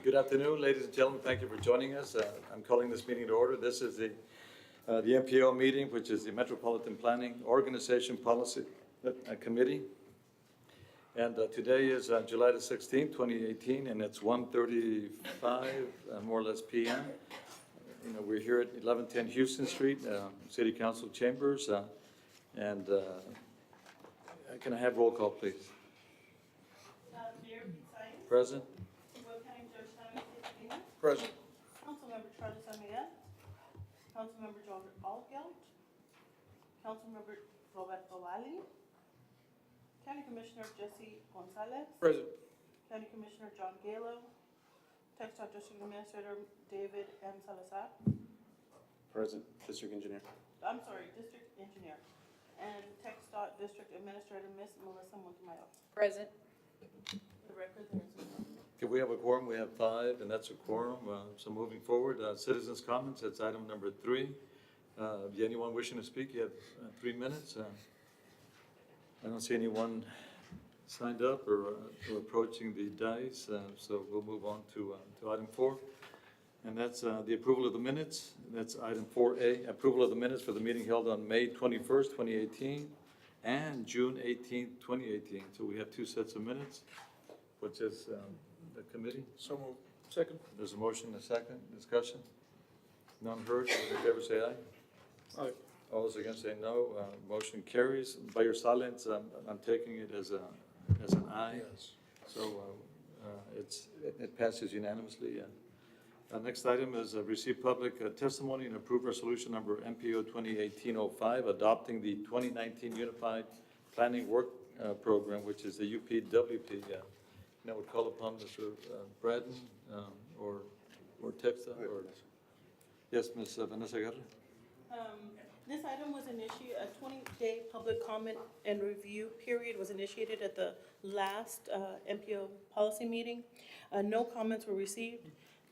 Good afternoon, ladies and gentlemen. Thank you for joining us. I'm calling this meeting to order. This is the MPO meeting, which is the Metropolitan Planning Organization Policy Committee. And today is July the 16th, 2018, and it's 1:35, more or less, p.m. We're here at 1110 Houston Street, City Council Chambers. And can I have roll call, please? Mayor Pete Sines. Present. Will County Judge Tommy Peter. Present. Councilmember Charles Amaya. Councilmember John Altgeld. Councilmember Roberto Valle. County Commissioner Jesse Gonzalez. Present. County Commissioner John Galo. Texas District Administrator David M. Salazar. Present. District Engineer. I'm sorry, District Engineer. And TxDOT District Administrator Ms. Melissa Montemayor. Present. For the record, there is a quorum. Okay, we have a quorum, we have 5, and that's a quorum. So moving forward, citizens' comments, that's item number 3. Anyone wishing to speak, you have 3 minutes. I don't see anyone signed up or approaching the dais, so we'll move on to item 4. And that's the approval of the minutes. That's item 4A, approval of the minutes for the meeting held on May 21st, 2018, and June 18th, 2018. So we have 2 sets of minutes, which is the committee. So moved. Second. There's a motion, a second, discussion. None heard, all in favor say aye. Aye. All those against say no. Motion carries. By your silence, I'm taking it as an aye. Yes. So it passes unanimously. Next item is receive public testimony and approve resolution number MPO 2018-05, adopting the 2019 Unified Planning Work Program, which is the UPWP. Now would call upon Mr. Braden or Texta or yes, Ms. Vanessa Guerra. This item was initiated, a 20-day public comment and review period was initiated at the last MPO policy meeting. No comments were received.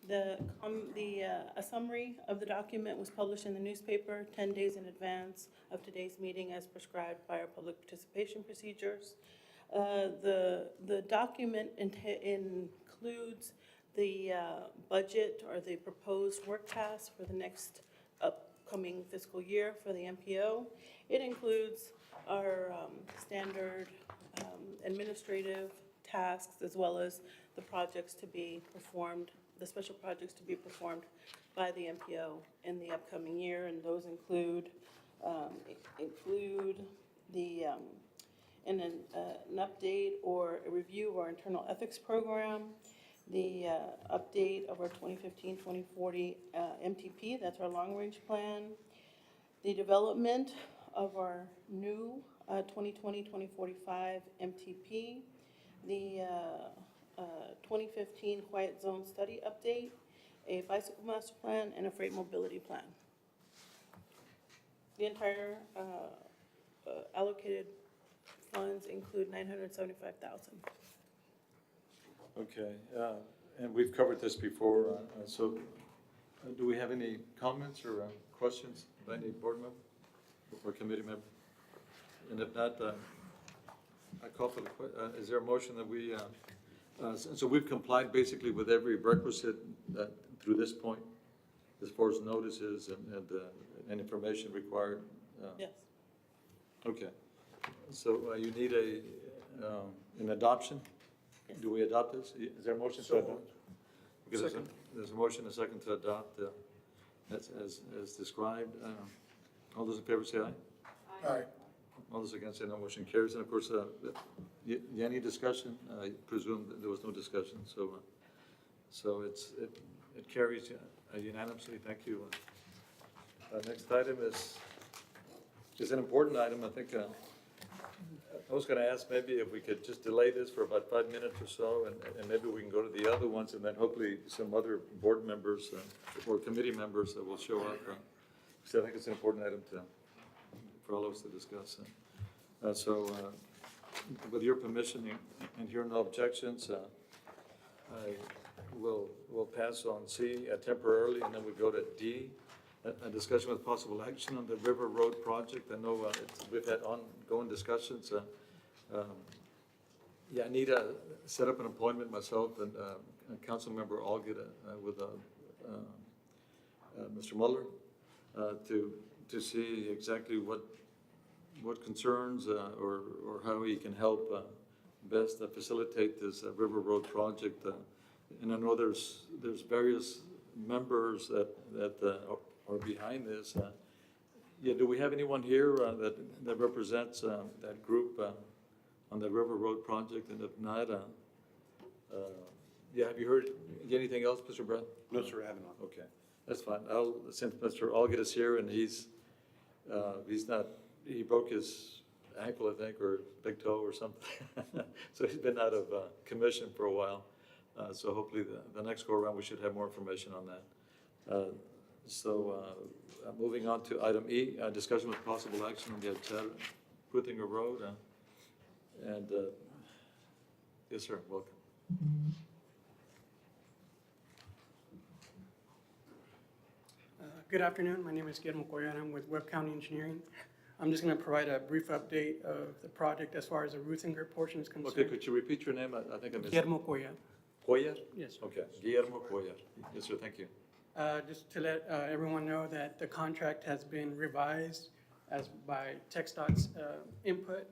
A summary of the document was published in the newspaper 10 days in advance of today's meeting as prescribed by our public participation procedures. The document includes the budget or the proposed work tasks for the next upcoming fiscal year for the MPO. It includes our standard administrative tasks as well as the projects to be performed, the special projects to be performed by the MPO in the upcoming year, and those include an update or a review of our internal ethics program, the update of our 2015-2040 MTP, that's our long-range plan, the development of our new 2020-2045 MTP, the 2015 Quiet Zone Study Update, a bicycle master plan, and a freight mobility plan. The entire allocated funds include $975,000. Okay, and we've covered this before, so do we have any comments or questions by any board member or committee member? And if not, I call for the is there a motion that we, so we've complied basically with every requisite through this point, as far as notices and information required? Yes. Okay, so you need an adoption? Yes. Do we adopt this? Is there a motion to adopt? Because there's a motion, a second to adopt, as described. All those in favor say aye. Aye. All those against say no. Motion carries. And of course, any discussion? I presume that there was no discussion, so it carries unanimously. Thank you. Next item is an important item. I think I was going to ask maybe if we could just delay this for about 5 minutes or so, and maybe we can go to the other ones, and then hopefully some other board members or committee members that will show up. Because I think it's an important item for all of us to discuss. So with your permission and hearing no objections, I will pass on C temporarily, and then we go to D. A discussion with possible action on the River Road project. I know we've had ongoing discussions Yeah, I need to set up an appointment myself and Councilmember Algida with Mr. Mueller to see exactly what concerns or how he can help best facilitate this River Road project. And I know there's various members that are behind this. Yeah, do we have anyone here that represents that group on the River Road project? And if not, yeah, have you heard anything else, Mr. Brett? No, sir, I have not. Okay, that's fine. Since Mr. Algid is here and he's not, he broke his ankle, I think, or big toe or something. So he's been out of commission for a while. So hopefully the next go around, we should have more information on that. Moving on to item E, discussion with possible action on the Chad Ruthinger Road. Yes, sir, welcome. Good afternoon. My name is Guillermo Coya, and I'm with Webb County Engineering. I'm just going to provide a brief update of the project as far as the Ruthinger portion is concerned. Okay, could you repeat your name? I think I missed it. Guillermo Coya. Cuellar? Yes, sir. Okay, Guillermo Cuellar. Yes, sir, thank you. Just to let everyone know that the contract has been revised as by TxDOT's input.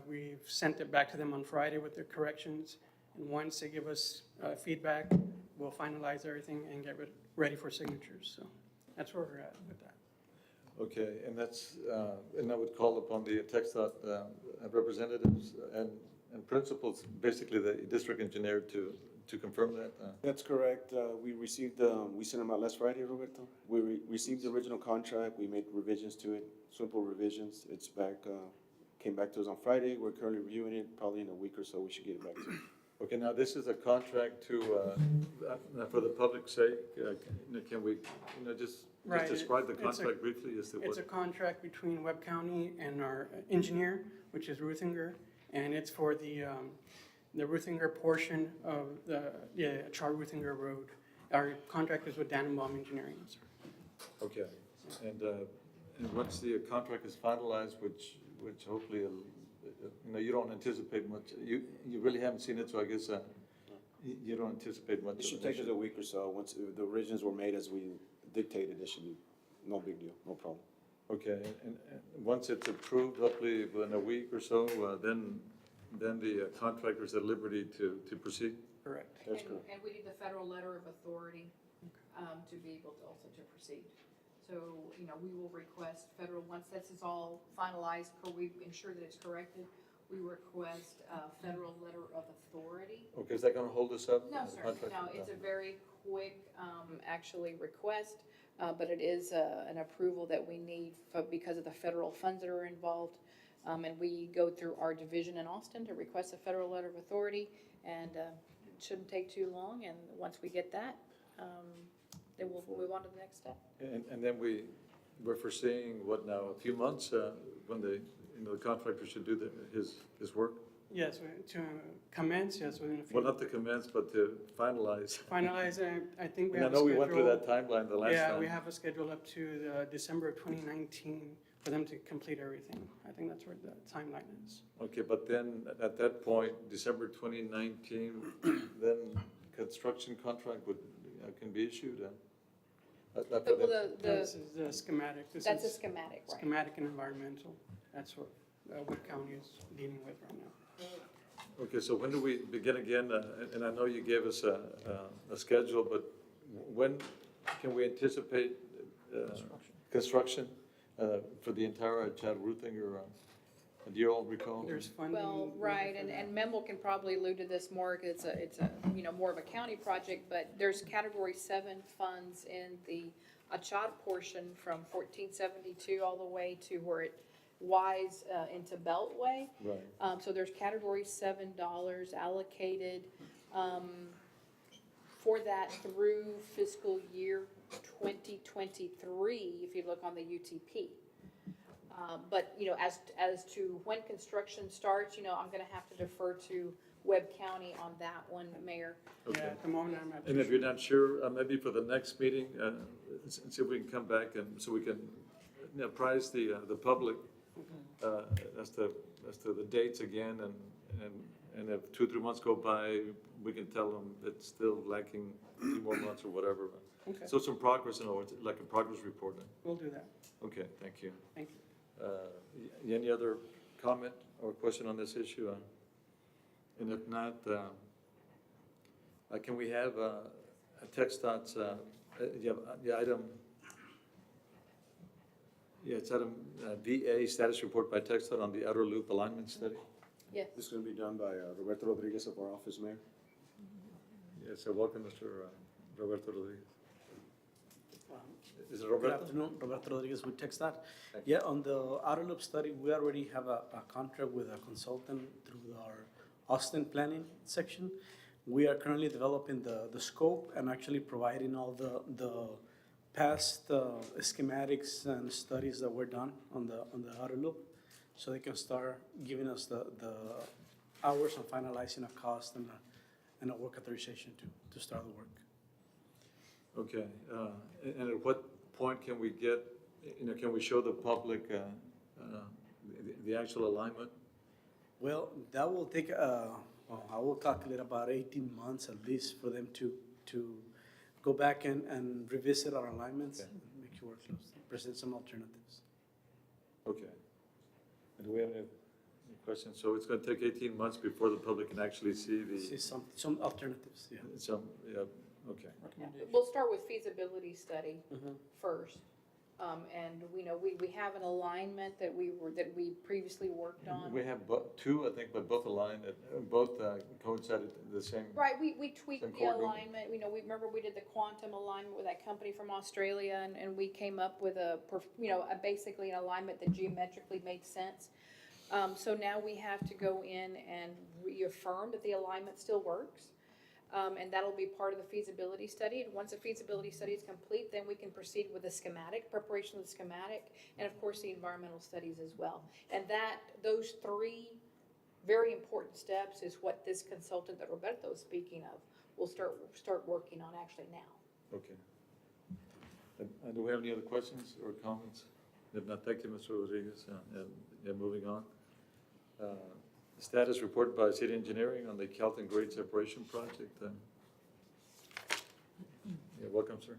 We've sent it back to them on Friday with the corrections. And once they give us feedback, we'll finalize everything and get ready for signatures. So that's where we're at with that. Okay, and that's, and I would call upon the TxDOT representatives and principals, basically the district engineer to confirm that. That's correct. We received, we sent them out last Friday, Roberto. We received the original contract. We made revisions to it, simple revisions. It's back, came back to us on Friday. We're currently reviewing it. Probably in a week or so, we should get it back to you. Okay, now this is a contract to, for the public's sake, can we, just Right, describe the it's a- contract briefly as to It's a what? contract between Webb County and our engineer, which is Ruthinger, and it's for the Ruthinger portion of the, Char Ruthinger Road. Our contract is with Dannenbaum Engineering, sir. Okay, and once the contract is finalized, which hopefully, you don't anticipate much, you really haven't seen it, so I guess you don't anticipate much. It should of an take us issue. a week or so. Once the revisions were made as we dictated, it should be no big deal, no problem. Okay, and once it's approved, hopefully within a week or so, then the contractor's at liberty to proceed? Correct. That's correct. And we need the federal letter of authority to be able to also to proceed. So, we will request federal, once this is all finalized, we ensure that it's corrected, we request federal letter of authority. Okay, is that gonna hold us up? No, the sir, contract? no, it's a very quick, actually request, but it is an approval that we need because of the federal funds that are involved. And we go through our division in Austin to request a federal letter of authority, and it shouldn't take too long, and once we get that, then we'll move on to the next step. And then we're foreseeing, what now, a few months, when the contractor should do his work? Yes, to commence, yes, within a few. Well, not to commence, but to finalize. Finalize, I think we And I have a know we went through schedule. that timeline the last time. Yeah, we have a schedule up to December of 2019 for them to complete everything. I think that's where the timeline is. Okay, but then at that point, December 2019, then construction contract can be issued? After that? Well, This is the schematic. This that's a is schematic, right? schematic and environmental. That's what Wood County is dealing with right now. Okay, so when do we begin again? And I know you gave us a schedule, but when can we anticipate construction for the entire Chad Ruthinger? Do you all recall? There's funding. Well, right, and Memo can probably allude to this more, 'cause it's a, more of a county project, but there's Category 7 funds in the Achad portion from 1472 all the way to where it wise into Beltway. Right. So there's Category 7 dollars allocated for that through fiscal year 2023, if you look on the UTP. But, as to when construction starts, I'm gonna have to defer to Webb County on that one, Mayor. Yeah, Okay. at the moment, I'm not And too if you're sure. not sure, maybe for the next meeting, see if we can come back and so we can apprise the public as to the dates again And if 2, 3 months go by, we can tell them it's still lacking 2 more months or whatever. Okay, So some progress, in other words, like a progress report. we'll do that. Okay, thank you. Thank you. Any other comment or question on this issue? And if not, can we have a TxDOT's, item, it's item VA status report by TxDOT on the outer loop alignment study? Yes. This is gonna be done by Roberto Rodriguez of our office, Mayor. Yes, so welcome, Mr. Roberto Rodriguez. Is it Good Roberto? afternoon, Roberto Rodriguez with TxDOT. Thank Yeah, on the outer loop study, we already have a contract with a consultant through our Austin planning section. We are currently developing the scope and actually providing all the past schematics and studies that were done on the outer loop. So they can start giving us the hours and finalizing a cost and a work authorization to start the work. Okay, and at what point can we get, can we show the public the actual alignment? Well, that will take, well, I will calculate about 18 months at least for them to go back and revisit our alignments Okay. and make sure we're close, present some alternatives. Okay. And do we have any questions? So it's gonna take 18 months before the public can actually see See some alternatives, yeah. some, yeah, okay. Yeah. We'll start with feasibility study Mhm. first. And we know we have an alignment that we previously worked on. We have two, I think, but both aligned, both coincided the same. Right, we tweaked Same the coordinate. alignment, we remember we did the quantum alignment with that company from Australia, and we came up with basically an alignment that geometrically made sense. So now we have to go in and reaffirm that the alignment still works. And that'll be part of the feasibility study. And once the feasibility study is complete, then we can proceed with the schematic, preparation of the schematic, and of course, the environmental studies as well. And those three very important steps is what this consultant that Roberto is speaking of will start working on actually now. Okay. And do we have any other questions or comments? If not, thank you, Mr. Rodriguez. And moving on. Status report by city engineering on the Calton grade separation project. Yeah, welcome, sir.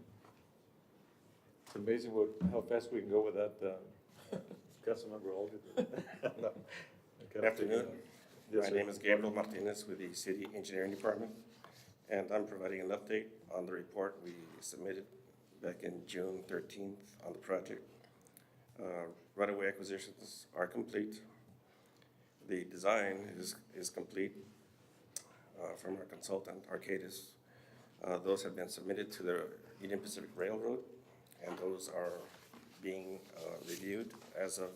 It's amazing how fast we can go with that, Councilmember Olga. No. Good afternoon. Yes, My sir. name is Gabriel Martinez with the City Engineering Department, and I'm providing an update on the report we submitted back in June 13th on the project. Right-of-way acquisitions are complete. The design is complete from our consultant, Arcadis. Those have been submitted to the Union Pacific Railroad, and those are being reviewed as of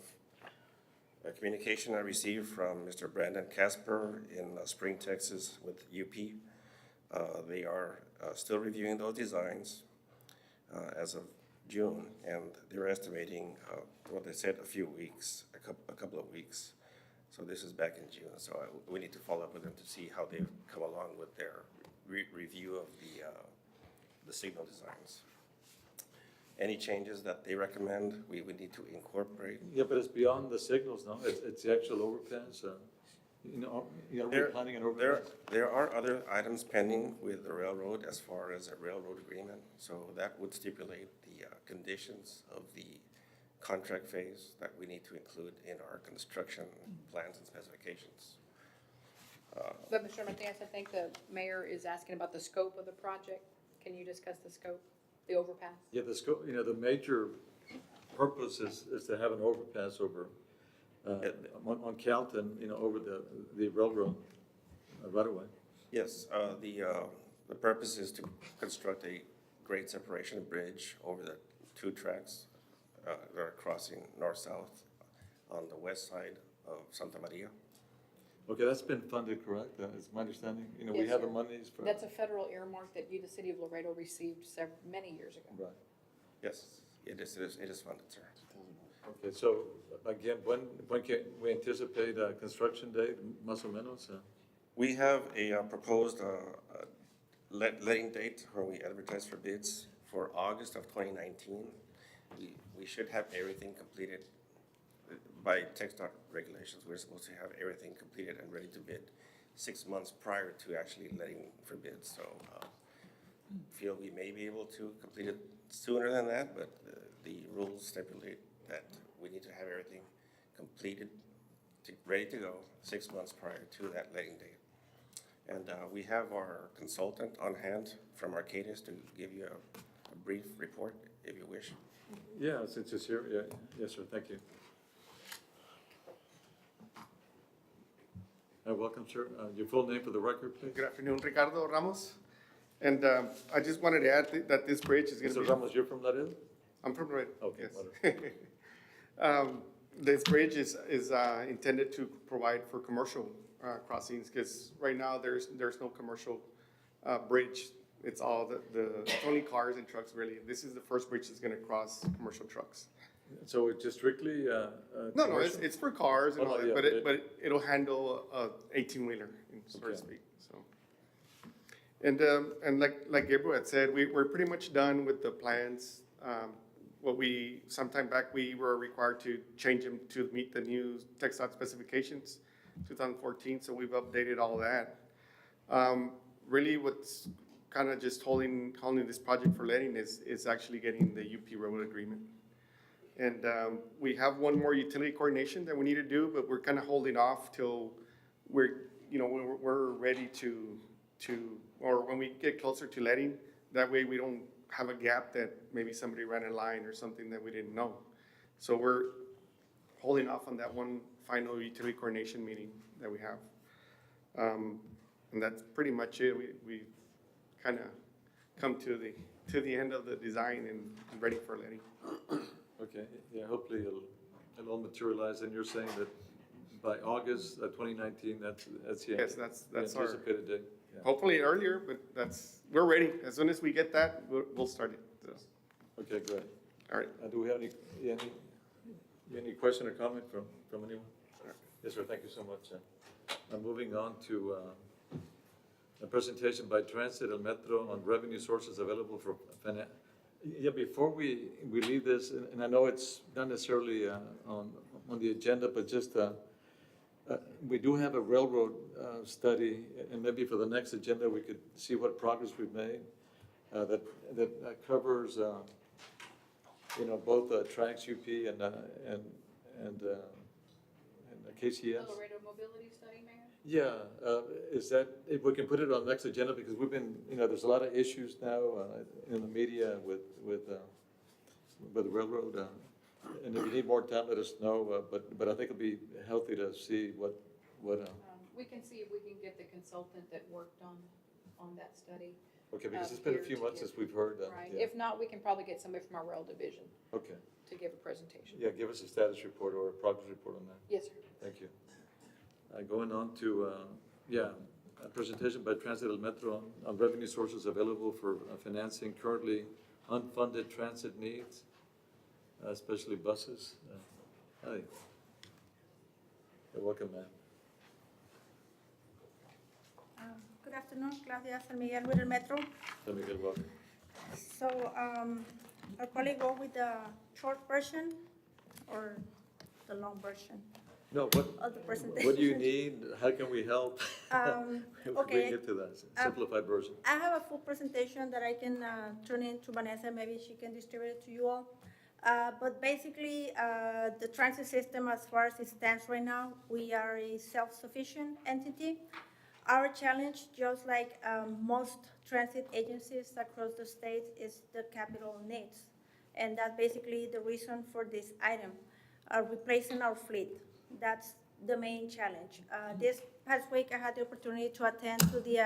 a communication I received from Mr. Brandon Casper in Spring, Texas with UP. They are still reviewing those designs as of June, and they're estimating, well, they said a few weeks, a couple of weeks. So this is back in June, so we need to follow up with them to see how they've come along with their review of the signal designs. Any changes that they recommend, we would need to incorporate. Yeah, but it's beyond the signals, no? It's the actual overpass. Are we planning an overpass? There are other items pending with the railroad as far as a railroad agreement, so that would stipulate the conditions of the contract phase that we need to include in our construction plans and specifications. But Mr. Martinez, I think the mayor is asking about the scope of the project. Can you discuss the scope, the overpass? Yeah, the scope, the major purpose is to have an overpass over, on Calton, over the railroad right away. Yes, the purpose is to construct a grade separation bridge over the two tracks that are crossing north-south on the west side of Santa Maria. Okay, that's been funded, correct? It's my understanding, we Yes, have the sir. monies for. That's a federal earmark that the city of Laredo received many years ago. Right. Yes, it is funded, sir. Okay, so again, when can we anticipate a construction date, más o menos? We have a proposed letting date where we advertise for bids for August of 2019. We should have everything completed by TxDOT regulations. We're supposed to have everything completed and ready to bid 6 months prior to actually letting for bids. So feel we may be able to complete it sooner than that, but the rules stipulate that we need to have everything completed, ready to go 6 months prior to that letting date. And we have our consultant on hand from Arcadis to give you a brief report, if you wish. Yeah, since it's here, yeah, yes, sir, thank you. Welcome, sir. Your full name for the record, please? Good afternoon, Ricardo Ramos. And I just wanted to add that this bridge is going to Mr. be. Ramos, you're from Laredo? I'm from Laredo. Okay, Yes. This bridge is intended to provide for commercial crossings, because right now there's no commercial bridge. It's all it's only cars and trucks, really. This is the first bridge that's going to cross commercial trucks. So it's just strictly, No, commercial? it's for cars and Oh, all no, that, yeah, but it'll handle a 18-wheeler, so to Okay. speak, so. And like Gabriel had said, we're pretty much done with the plans. Sometime back, we were required to change them to meet the new TxDOT specifications, 2014, so we've updated all that. Really what's kind of just holding this project for letting is actually getting the UP road agreement. And we have one more utility coordination that we need to do, but we're kind of holding off till we're ready to, or when we get closer to letting, that way we don't have a gap that maybe somebody ran a line or something that we didn't know. So we're holding off on that one final utility coordination meeting that we have. And that's pretty much it. We kind of come to the end of the design and ready for letting. okay, yeah, hopefully it'll all materialize, and you're saying that by August 2019, that's the Yes, that's our, anticipated date? Yeah. hopefully earlier, but we're ready. As soon as we get that, we'll start it. So, Okay, great. all right. Do we have any question or comment from anyone? Yes, sir, thank you so much. I'm moving on to a presentation by Transit and Metro on revenue sources available for finance. Yeah, before we leave this, and I know it's not necessarily on the agenda, but just we do have a railroad study, and maybe for the next agenda, we could see what progress we've made that covers, both Trax UP and KCS. The Laredo Mobility Study, Mayor? Yeah, is that, if we can put it on the next agenda, because we've been, there's a lot of issues now in the media with the railroad. And if you need more time, let us know, but I think it'd be healthy to see what. We can see if we can get the consultant that worked on that study. Okay, because it's been a few months since we've heard. Right, Yeah. if not, we can probably get somebody from our rail division Okay, to give a presentation. yeah, give us a status report or a progress report on that. Yes, sir. Thank you. Going on to, a presentation by Transit and Metro on revenue sources available for financing currently unfunded transit needs, especially buses. Hi. You're welcome, ma'am. Good afternoon, Claudia San Miguel with el Metro. Let me get welcome. So I'll probably go with the short version or the long version No, of the presentation. what do you need? How can we help? We okay. get to that simplified version. I have a full presentation that I can turn in to Vanessa. Maybe she can distribute it to you all. But basically, the transit system, as far as it stands right now, we are a self-sufficient entity. Our challenge, just like most transit agencies across the state, is the capital needs. And that's basically the reason for this item, replacing our fleet. That's the main challenge. This past week, I had the opportunity to attend to the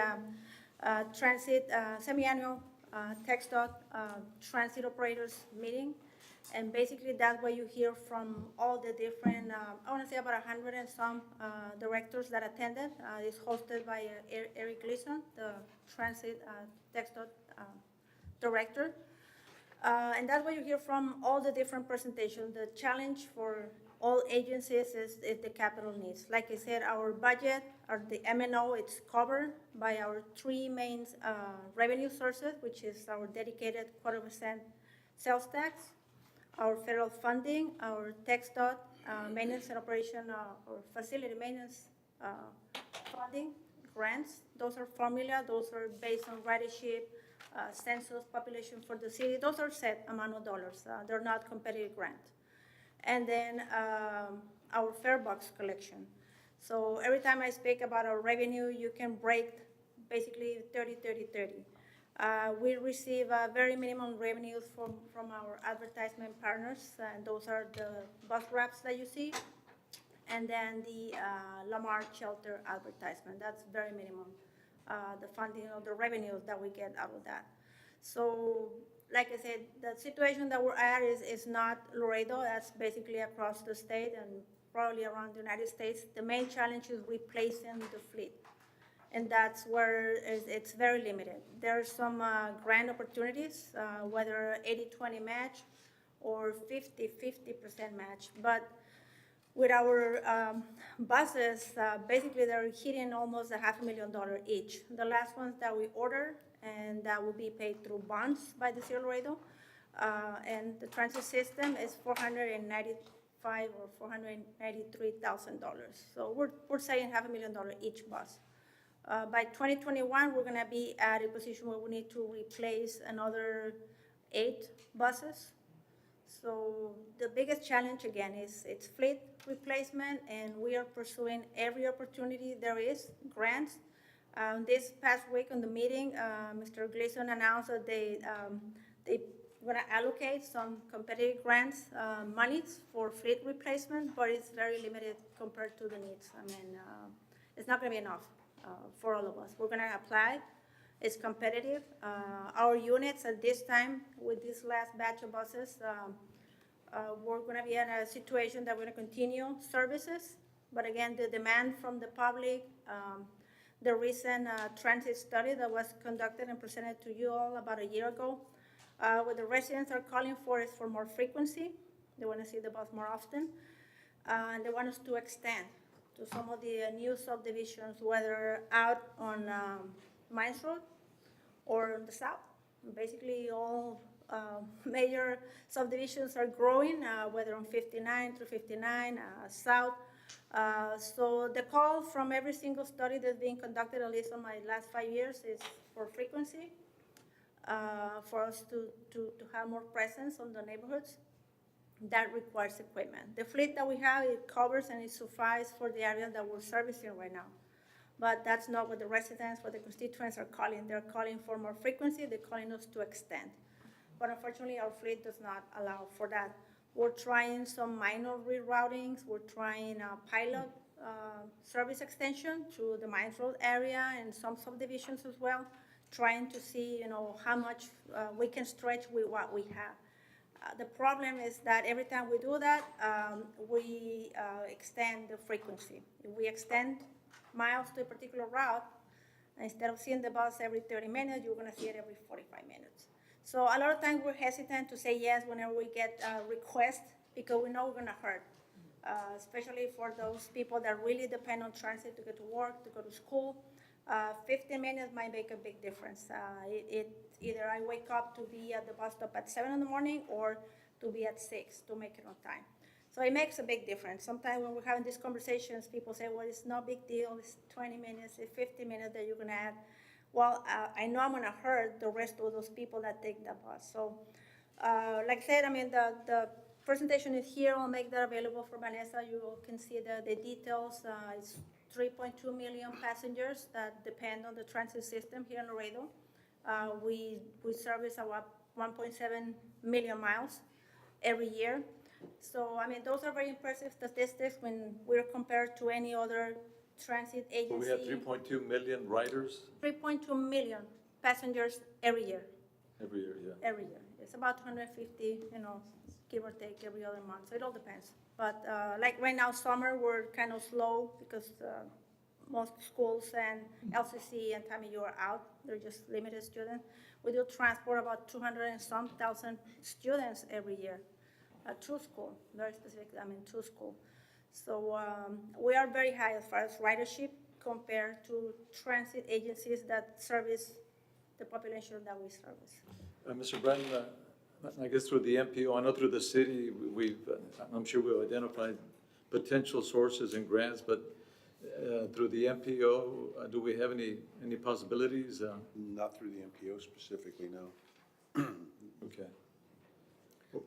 transit semi-annual TxDOT transit operators meeting. And basically, that's what you hear from all the different, I want to say about 100 and some directors that attended. It's hosted by Eric Gleason, the transit TxDOT director. And that's what you hear from all the different presentations. The challenge for all agencies is the capital needs. Like I said, our budget, or the M&O, it's covered by our three main revenue sources, which is our dedicated 0.25% sales tax, our federal funding, our TxDOT maintenance and operation or facility maintenance funding, grants. Those are formula, those are based on ridership, census, population for the city. Those are set amount of dollars. They're not competitive grant. And then our fare box collection. So every time I speak about our revenue, you can break basically 30, 30, 30. We receive very minimum revenues from our advertisement partners, and those are the bus wraps that you see, and then the Lamar Shelter advertisement. That's very minimum, the funding of the revenues that we get out of that. So, like I said, the situation that we're at is not Laredo. That's basically across the state and probably around the United States. The main challenge is replacing the fleet. And that's where it's very limited. There are some grant opportunities, whether 80-20 match or 50-50% match. But with our buses, basically they're hitting almost $500,000 each. The last ones that we ordered, and that will be paid through bonds by the City of Laredo. And the transit system is $495,000 or $493,000. So we're saying $500,000 each bus. By 2021, we're gonna be at a position where we need to replace another 8 buses. So the biggest challenge, again, is it's fleet replacement, and we are pursuing every opportunity there is, grants. This past week on the meeting, Mr. Gleason announced that they gonna allocate some competitive grants, monies for fleet replacement, but it's very limited compared to the needs. I mean, it's not gonna be enough for all of us. We're gonna apply. It's competitive. Our units at this time, with this last batch of buses, we're gonna be in a situation that we're gonna continue services. But again, the demand from the public, the recent transit study that was conducted and presented to you all about a year ago, what the residents are calling for is for more frequency. They wanna see the bus more often. And they want us to extend to some of the new subdivisions, whether out on Mines Road or on the south. Basically, all major subdivisions are growing, whether on 59 through 59, south. So the call from every single study that's being conducted, at least in my last 5 years, is for frequency, for us to have more presence on the neighborhoods. That requires equipment. The fleet that we have, it covers and it suffices for the areas that we're servicing right now. But that's not what the residents, what the constituents are calling. They're calling for more frequency, they're calling us to extend. But unfortunately, our fleet does not allow for that. We're trying some minor reroutings, we're trying a pilot service extension to the Mines Road area and some subdivisions as well, trying to see, how much we can stretch with what we have. The problem is that every time we do that, we extend the frequency. If we extend miles to a particular route, instead of seeing the bus every 30 minutes, you're gonna see it every 45 minutes. So a lot of times we're hesitant to say yes whenever we get a request, because we know we're gonna hurt, especially for those people that really depend on transit to get to work, to go to school. 15 minutes might make a big difference. Either I wake up to be at the bus stop at 7 in the morning or to be at 6 to make it on time. So it makes a big difference. Sometimes when we're having these conversations, people say, well, it's no big deal, it's 20 minutes, it's 50 minutes that you're gonna add. Well, I know I'm gonna hurt the rest of those people that take the bus. So, like I said, I mean, the presentation is here. I'll make that available for Vanessa. You all can see the details. It's 3.2 million passengers that depend on the transit system here in Laredo. We service about 1.7 million miles every year. So, I mean, those are very impressive statistics when we're compared to any other transit agency. So we have 3.2 million riders 3.2 million passengers every year. every year, yeah. Every year. It's about 150, give or take every other month. So it all depends. But like right now, summer, we're kind of slow because most schools and LCC and TAMI are out. They're just limited students. We do transport about 200 and some thousand students every year to school, very specific, to school. So we are very high as far as ridership compared to transit agencies that service the population that we service. Mr. Bratton, I guess through the MPO, I know through the city, I'm sure we've identified potential sources and grants, but through the MPO, do we have any possibilities? Not through the MPO specifically, no. Okay.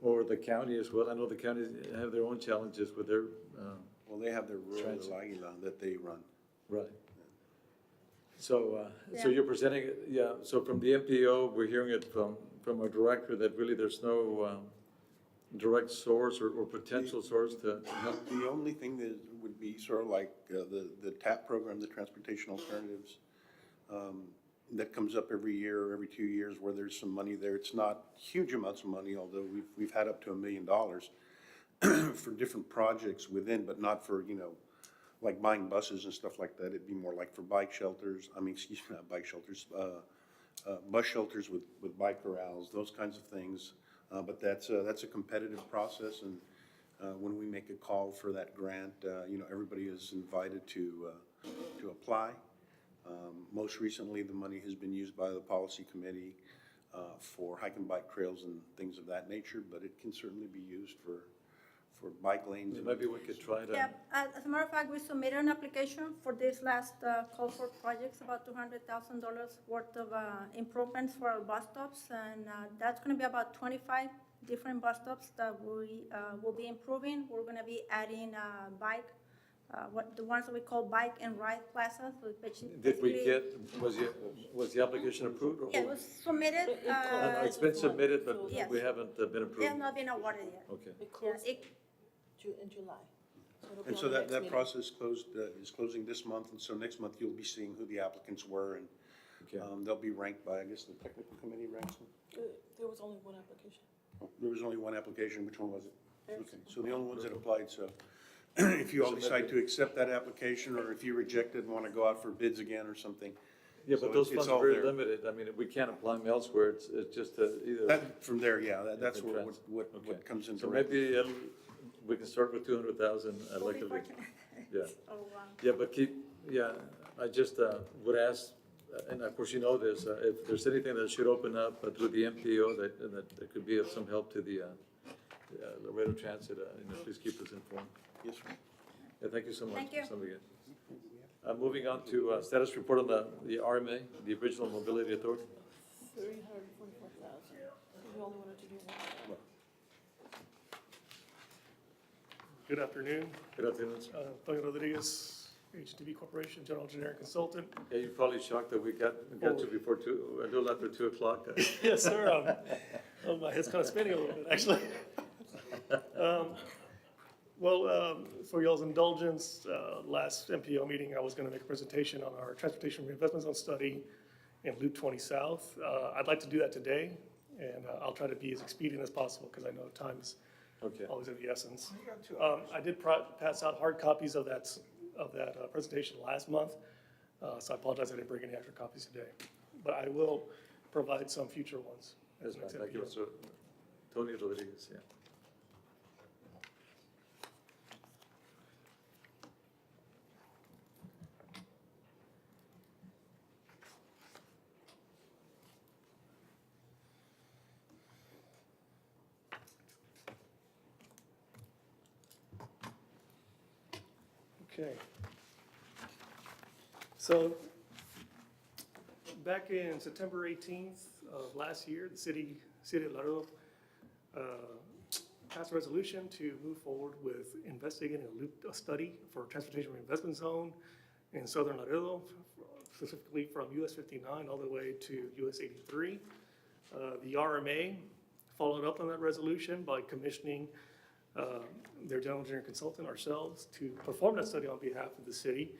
Or the county as well? I know the counties have their own challenges with their, Well, they have their rural Transit. del Aguila that they run. right. So, so Yeah. you're presenting it, yeah, so from the MPO, we're hearing it from our director that really there's no direct source or potential source to help. The only thing that would be sort of like the TAP program, the Transportation Alternatives, that comes up every year, or every 2 years, where there's some money there. It's not huge amounts of money, although we've had up to $1 million for different projects within, but not for, like buying buses and stuff like that. It'd be more like for bike shelters, excuse me, not bike shelters, bus shelters with bike corrals, those kinds of things. But that's a competitive process, and when we make a call for that grant, everybody is invited to apply. Most recently, the money has been used by the policy committee for hike and bike trails and things of that nature, but it can certainly be used for bike lanes. and Maybe we could try to. Yeah, as a matter of fact, we submitted an application for this last call for projects, about $200,000 worth of improvements for our bus stops, and that's going to be about 25 different bus stops that we will be improving. We're going to be adding bike, the ones that we call bike and ride plazas. So Did we basically- get, was the application approved? Or Yeah, it was submitted. It's been submitted, but Yes. we haven't been It has approved. not been awarded yet. Okay. It closed Yeah, it- in July. So it'll be And on so the that next meeting. process is closing this month, and so next month you'll be seeing who the applicants were, and Okay. they'll be ranked by, I guess, the technical committee ranks them. There was only one application. There was only one application, which one was it? Harrison. Okay, so the only ones that applied, so if you all decide to accept that application, or if you reject it and want to go out for bids again or something. Yeah, so but those it's funds all are very there. limited. I mean, we can't apply them elsewhere. It's just either. That, from there, yeah, that's Yeah, what Okay. comes into. So maybe we can start with 200,000. I'd We'll like be to. fortunate. Yeah, Oh, wow. yeah, but I just would ask, and of course you know this, if there's anything that should open up through the MPO that could be of some help to the Laredo Transit, please keep us informed. Yes, sir. Yeah, thank you so much. Thank you. Ms. Enriquez. Moving on to status report on the RMA, the Original Mobility Authority. 344,000. We only wanted to do one. Good afternoon. Good afternoon. Antonio Rodriguez, HDB Corporation, General Generic Consultant. Yeah, you're probably shocked that we got you before a little after 2 o'clock. Yes, sir. My head's kind of spinning a little bit, actually. For y'all's indulgence, last MPO meeting, I was going to make a presentation on our Transportation Reinvestment Zone study in Loop 20 South. I'd like to do that today, and I'll try to be as expedient as possible because I know time is Okay. always of the essence. I did pass out hard copies of that presentation last month, so I apologize I didn't bring any extra copies today. But I will provide some future ones. That's fine. Thank you, Mr. Tony Rodriguez, yeah. Okay. So, back in September 18th of last year, the city of Laredo passed a resolution to move forward with investigating a study for transportation reinvestment zone in southern Laredo, specifically from US 59 all the way to US 83. The RMA followed up on that resolution by commissioning their general engineering consultant, ourselves, to perform that study on behalf of the city.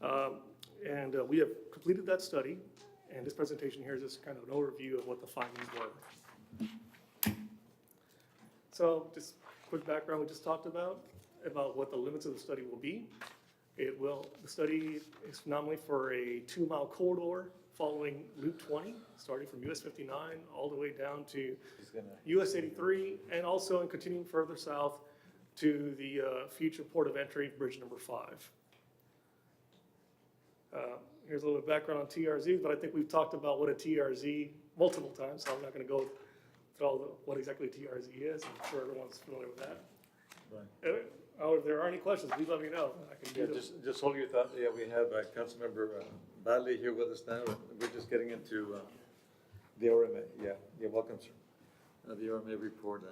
We have completed that study, and this presentation here is just kind of an overview of what the findings were. So just quick background, we just talked about what the limits of the study will be. The study is nominally for a 2-mile corridor following Loop 20, starting from US 59 all the way down to US 83, and also in continuing further south to the future port of entry, bridge number 5. Here's a little bit of background on TRZ, but I think we've talked about what a TRZ multiple times, so I'm not going to go through what exactly TRZ is. I'm sure everyone's familiar with that. Right. Oh, if there are any questions, please let me know. I can Yeah, do them. just hold your thought. Yeah, we have Councilmember Badley here with us now. We're just getting into the ORMA. Yeah, you're welcome, sir. The ORMA report.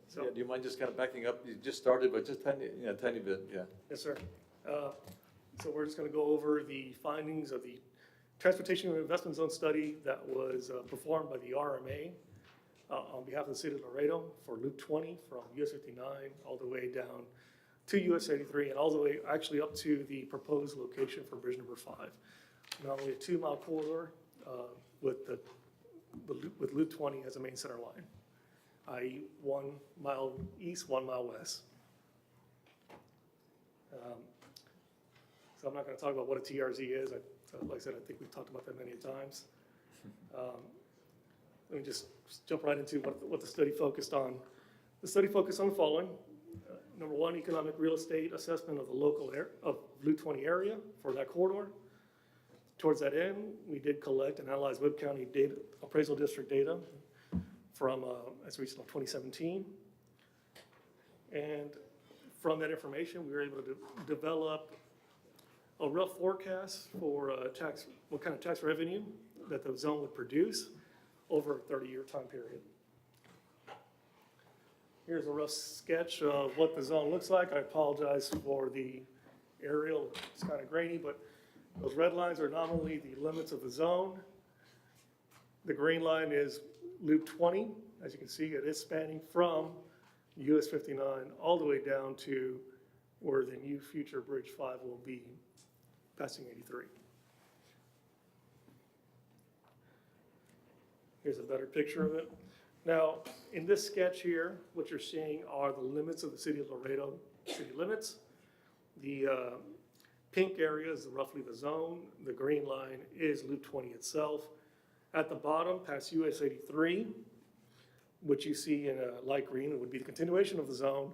So- Yeah, do you mind just kind of backing up? You just started, but just tiny bit, yeah. Yes, sir. So we're just going to go over the findings of the Transportation and Investment Zone study that was performed by the RMA on behalf of the city of Laredo for Loop 20 from US 59 all the way down to US 83 and all the way actually up to the proposed location for bridge number 5. Not only a 2-mile corridor with Loop 20 as a main center line, i.e. 1 mile east, 1 mile west. So I'm not going to talk about what a TRZ is. Like I said, I think we've talked about that many times. Let me just jump right into what the study focused on. The study focused on the following. Number one, economic real estate assessment of the local of Loop 20 area for that corridor. Towards that end, we did collect and analyze Webb County data, appraisal district data from as recent as 2017. And from that information, we were able to develop a rough forecast for what kind of tax revenue that the zone would produce over a 30-year time period. Here's a rough sketch of what the zone looks like. I apologize for the aerial, it's kind of grainy, but those red lines are nominally the limits of the zone. The green line is Loop 20. As you can see, it is spanning from US 59 all the way down to where the new future Bridge 5 will be passing 83. Here's a better picture of it. Now, in this sketch here, what you're seeing are the limits of the city of Laredo city limits. The pink area is roughly the zone. The green line is Loop 20 itself. At the bottom, past US 83, which you see in a light green, it would be the continuation of the zone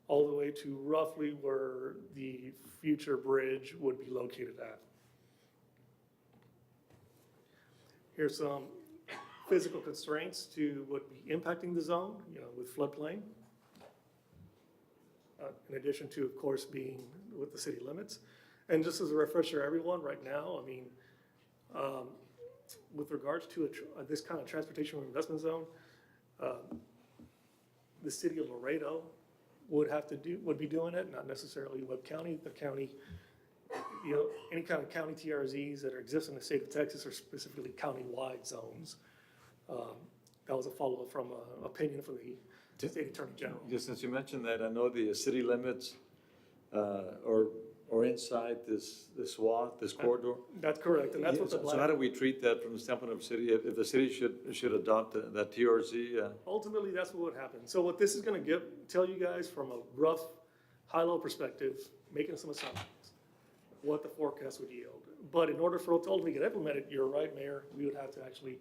all the way to roughly where the future bridge would be located at. Here's some physical constraints to what would be impacting the zone, with floodplain. In addition to, of course, being with the city limits. And just as a refresher, everyone, right now, I mean, with regards to this kind of transportation investment zone, the city of Laredo would be doing it, not necessarily Webb County. The county, any kind of county TRZs that exist in the state of Texas are specifically county-wide zones. That was a follow-up from an opinion from the state attorney general. Just since you mentioned that, I know the city limits or inside this swath, this corridor. That's correct, and that's what the So how do we treat that from the standpoint of city? If the city should adopt that TRZ? Ultimately, that's what would happen. So what this is going to tell you guys from a rough, high-level perspective, making some assumptions, what the forecast would yield. But in order for it to ultimately get implemented, you're right, Mayor, we would have to actually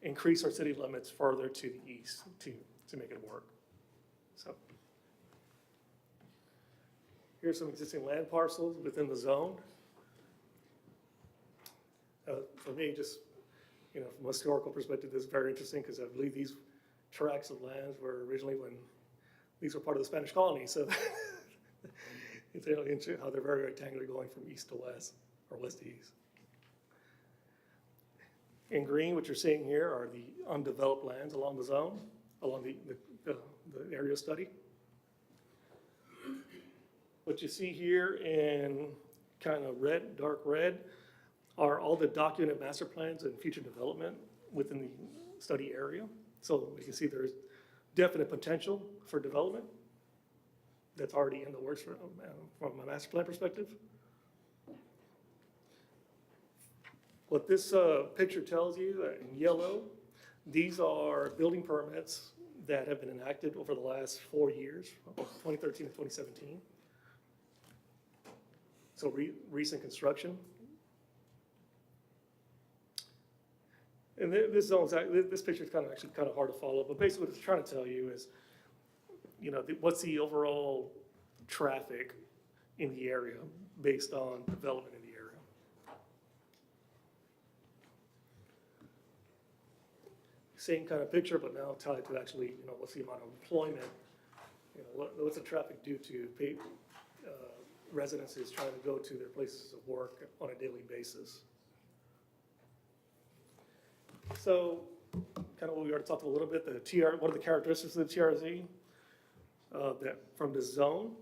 increase our city limits further to the east to make it work. So here's some existing land parcels within the zone. For me, just from a historical perspective, this is very interesting because I believe these tracts of lands were originally when these were part of the Spanish colony. So it's really interesting how they're very rectangular going from east to west or west to east. In green, what you're seeing here are the undeveloped lands along the zone, along the area study. What you see here in kind of red, dark red, are all the documented master plans and future development within the study area. So you can see there's definite potential for development that's already in the works from a master plan perspective. What this picture tells you in yellow, these are building permits that have been enacted over the last 4 years, 2013 to 2017. So recent construction. And this picture is actually kind of hard to follow, but basically what it's trying to tell you is, what's the overall traffic in the area based on development in the area. Same kind of picture, but now tied to actually, what's the amount of employment You know, what's the traffic due to residences trying to go to their places of work on a daily basis? So, kind of what we already talked a little bit, what are the characteristics of the TRZ? That from the zone,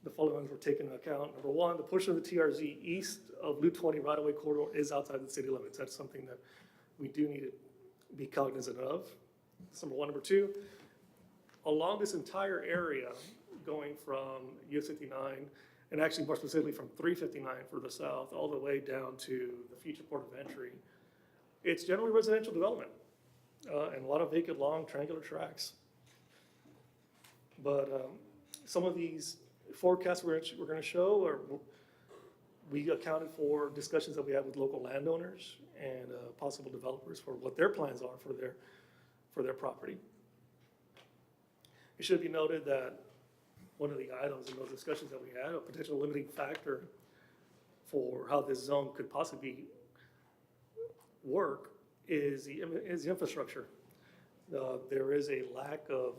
the following ones were taken into account. Number one, the portion of the TRZ east of Loop 20 right-of-way corridor is outside the city limits. That's something that we do need to be cognizant of. That's number one. Number two, along this entire area, going from US 59, and actually more specifically from 359 for the south, all the way down to the future port of entry, it's generally residential development, and a lot of vacant, long, triangular tracts. But some of these forecasts we're going to show are, we accounted for discussions that we had with local landowners and possible developers for what their plans are for their property. It should be noted that one of the items in those discussions that we had, a potential limiting factor for how this zone could possibly work is the infrastructure. There is a lack of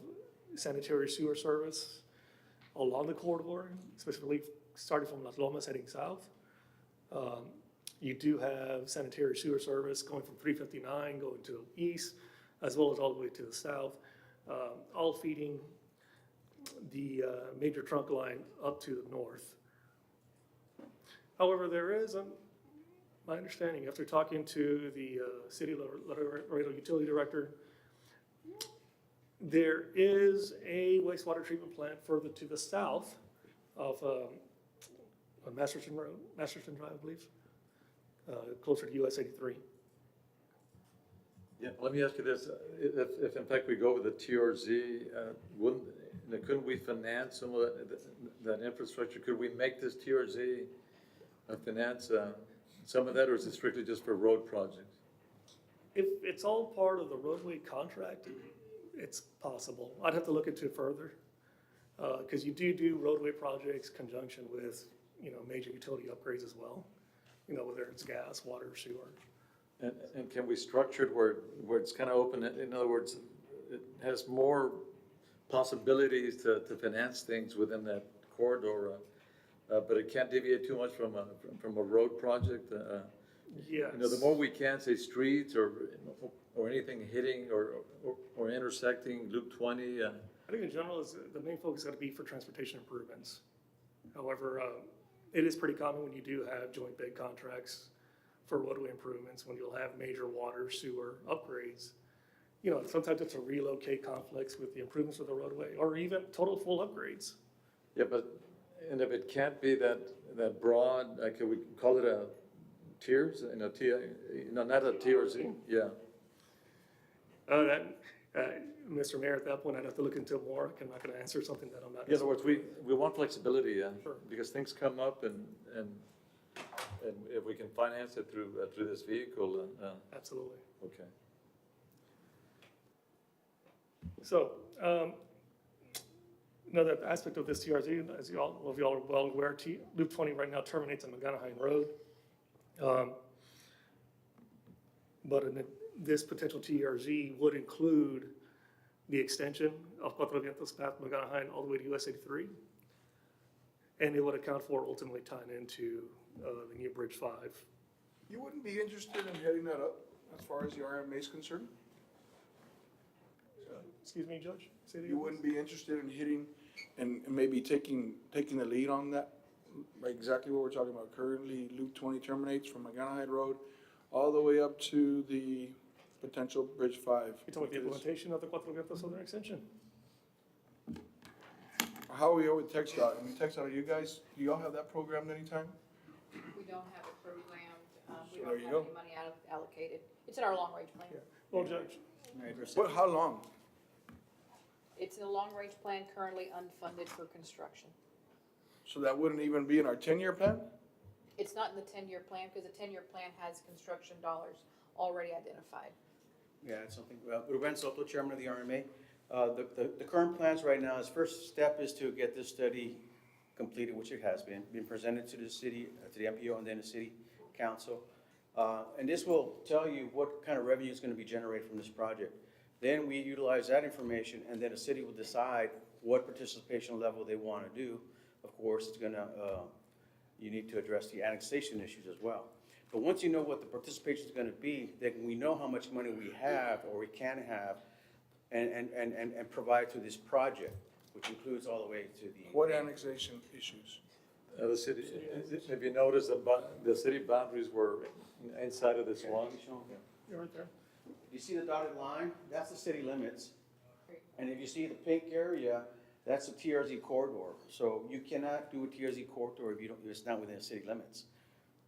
sanitary sewer service along the corridor, specifically starting from Las Lomas heading south. You do have sanitary sewer service going from 359 going to the east, as well as all the way to the south, all feeding the major trunk line up to the north. However, there is, my understanding, after talking to the city Laredo utility director, there is a wastewater treatment plant further to the south of on Masterson Drive, I believe, closer to US 83. Yeah, let me ask you this, if in fact we go with the TRZ, couldn't we finance some of that infrastructure? Could we make this TRZ finance some of that, or is it strictly just for road projects? If it's all part of the roadway contract, it's possible. I'd have to look into it further, because you do roadway projects in conjunction with, major utility upgrades as well, whether it's gas, water, sewer. And can we structure it where it's kind of open, in other words, it has more possibilities to finance things within that corridor, but it can't deviate too much from a road project? Yes. The more we can say streets or anything hitting or intersecting Loop 20. I think in general, the main focus got to be for transportation improvements. However, it is pretty common when you do have joint bid contracts for roadway improvements, when you'll have major water, sewer upgrades. Sometimes it's to relocate conflicts with the improvements of the roadway, or even total full upgrades. Yeah, and if it can't be that broad, can we call it a tiers? Not a TRZ. Yeah. Mr. Mayor, at that point, I'd have to look into it more. I'm not going to answer something that I'm not. In other words, we want flexibility, Sure. because things come up, and if we can finance it through this vehicle. Absolutely. Okay. So, another aspect of this TRZ, as y'all are well aware, Loop 20 right now terminates on McGonahain Road. But this potential TRZ would include the extension of Cuatro Vientos past McGonahain all the way to US 83. And it would account for ultimately tying into the new Bridge 5. You wouldn't be interested in heading that up as far as the RMA is concerned? Excuse me, Judge? Say that You again, wouldn't be interested in hitting and maybe taking the lead on that? Like exactly what we're talking about currently, Loop 20 terminates from McGonahain Road all the way up to the potential Bridge 5. You're talking about the implementation of the Cuatro Vientos Southern Extension? How are we with TxDOT? I mean, TxDOT, do y'all have that programmed anytime? We don't have it programmed, we So don't there you have go. any money allocated. It's in our long-range plan. Yeah. Well, Judge, What, how long? It's in a long-range plan currently unfunded for construction. So that wouldn't even be in our 10-year plan? It's not in the 10-year plan because the 10-year plan has construction dollars already identified. Yeah, it's something, Ruben Soto, Chairman of the RMA. The current plans right now, his first step is to get this study completed, which it has been presented to the city, to the MPO and then the city council. And this will tell you what kind of revenue is going to be generated from this project. Then we utilize that information, and then the city will decide what participation level they want to do. Of course, it's gonna, you need to address the annexation issues as well. But once you know what the participation is gonna be, then we know how much money we have or we can have and provide to this project, which includes all the way to the. What annexation issues? The city, if you notice, the city boundaries were inside of this one. You're right there. You see the dotted line? That's the city limits. And if you see the pink area, that's the TRZ corridor. So you cannot do a TRZ corridor if it's not within city limits.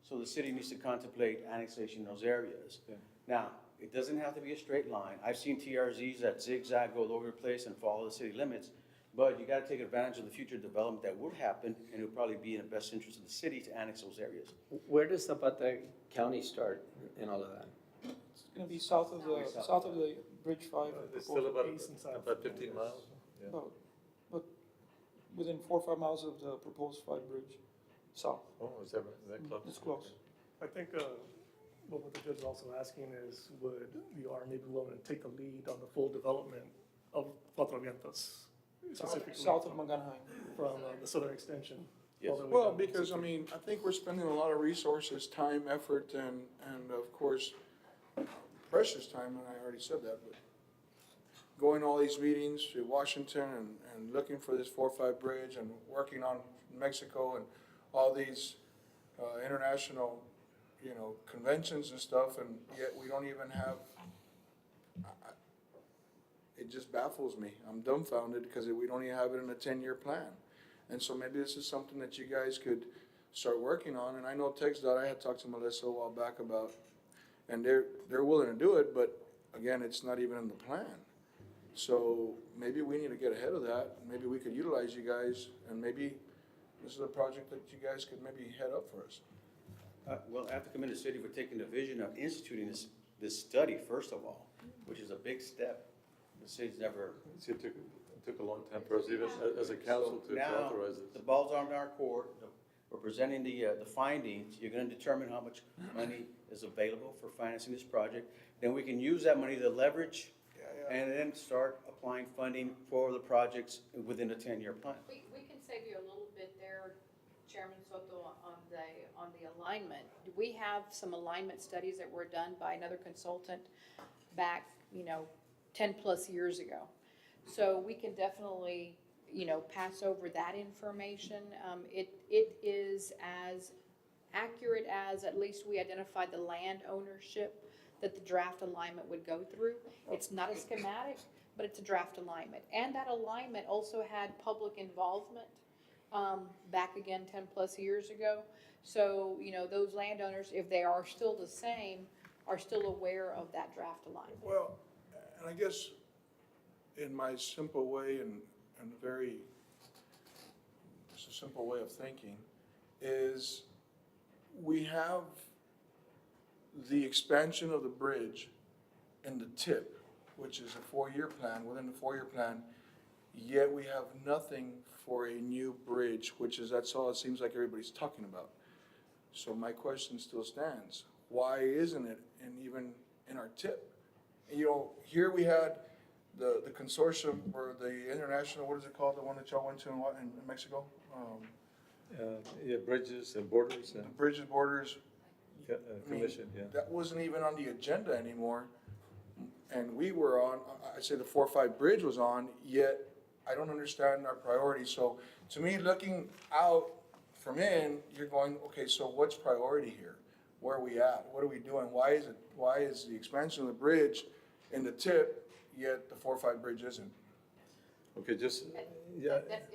So the city needs to contemplate annexation in those areas. Yeah. Now, it doesn't have to be a straight line. I've seen TRZs that zigzag, go all over the place and follow the city limits. But you gotta take advantage of the future development that would happen, and it'll probably be in the best interest of the city to annex those areas. Where does Zapata County start in all of that? It's gonna be south of the Bridge 5. It's still about, east and south. about 15 miles. Yeah. But within 4 or 5 miles of the proposed 5 bridge, south. Oh, is that close? It's close. I think, what the judge is also asking is, would the RMA be willing to take the lead on the full development of Cuatro Vientos? Specifically south of Maganahay, from the southern extension. Yes. all the way Well, down to because, I mean, I think we're spending a lot of resources, time, effort, and of course, precious time, and I already said that, but going to all these meetings to Washington and looking for this 4-5 bridge and working on Mexico and all these international, conventions and stuff, and yet we don't even have, it just baffles me. I'm dumbfounded because we don't even have it in a 10-year plan. And so maybe this is something that you guys could start working on. And I know TxDOT, I had talked to Melissa a while back about, and they're willing to do it, but again, it's not even in the plan. So maybe we need to get ahead of that. Maybe we could utilize you guys, and maybe this is a project that you guys could maybe head up for us. Well, I have to commend the city for taking the vision of instituting this study, first of all, which is a big step. The city's never. It took a long time for us, even as a council, to authorize Now, it. the ball's on our court. We're presenting the findings. You're gonna determine how much money is available for financing this project. Then we can use that money to leverage and then start applying funding for the projects within a 10-year plan. We can save you a little bit there, Chairman Soto, on the alignment. We have some alignment studies that were done by another consultant back, 10+ years ago. So we can definitely, pass over that information. It is as accurate as, at least we identified the land ownership that the draft alignment would go through. It's not a schematic, but it's a draft alignment. And that alignment also had public involvement back again 10+ years ago. So, those landowners, if they are still the same, are still aware of that draft alignment. Well, and I guess in my simple way and just a simple way of thinking is we have the expansion of the bridge in the tip, which is a 4-year plan, within the 4-year plan, yet we have nothing for a new bridge, that's all it seems like everybody's talking about. So my question still stands. Why isn't it even in our tip? And, here we had the consortium or the international, what is it called, the one that y'all went to in Mexico? Bridges and borders and Bridges, Borders. commission, yeah. That wasn't even on the agenda anymore. And we were on, I'd say the 4-5 bridge was on, yet I don't understand our priorities. So to me, looking out from in, you're going, okay, so what's priority here? Where are we at? What are we doing? Why is the expansion of the bridge in the tip, yet the 4-5 bridge isn't? Okay, just, That's,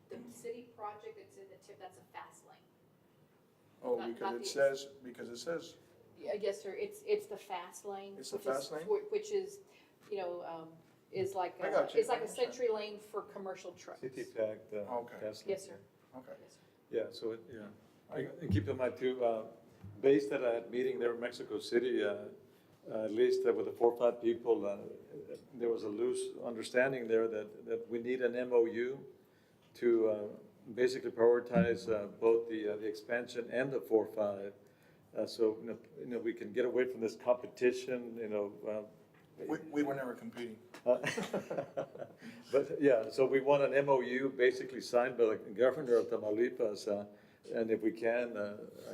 the city project that's in the tip, that's a fast lane. Oh, Not because it says, Yes, sir, it's the fast lane. It's the which is- fast lane? Which is, is like, I got you. it's like I a century lane for commercial trucks. city tag, Okay. Tesla. Yes, sir. okay. Yeah, so, and keep in mind too, based at a meeting there in Mexico City, at least with the 4-5 people, there was a loose understanding there that we need an MOU to basically prioritize both the expansion and the 4-5. So, we can get away from this competition, We were never competing. But, yeah, so we want an MOU basically signed by the governor of Tamaulipas, and if we can,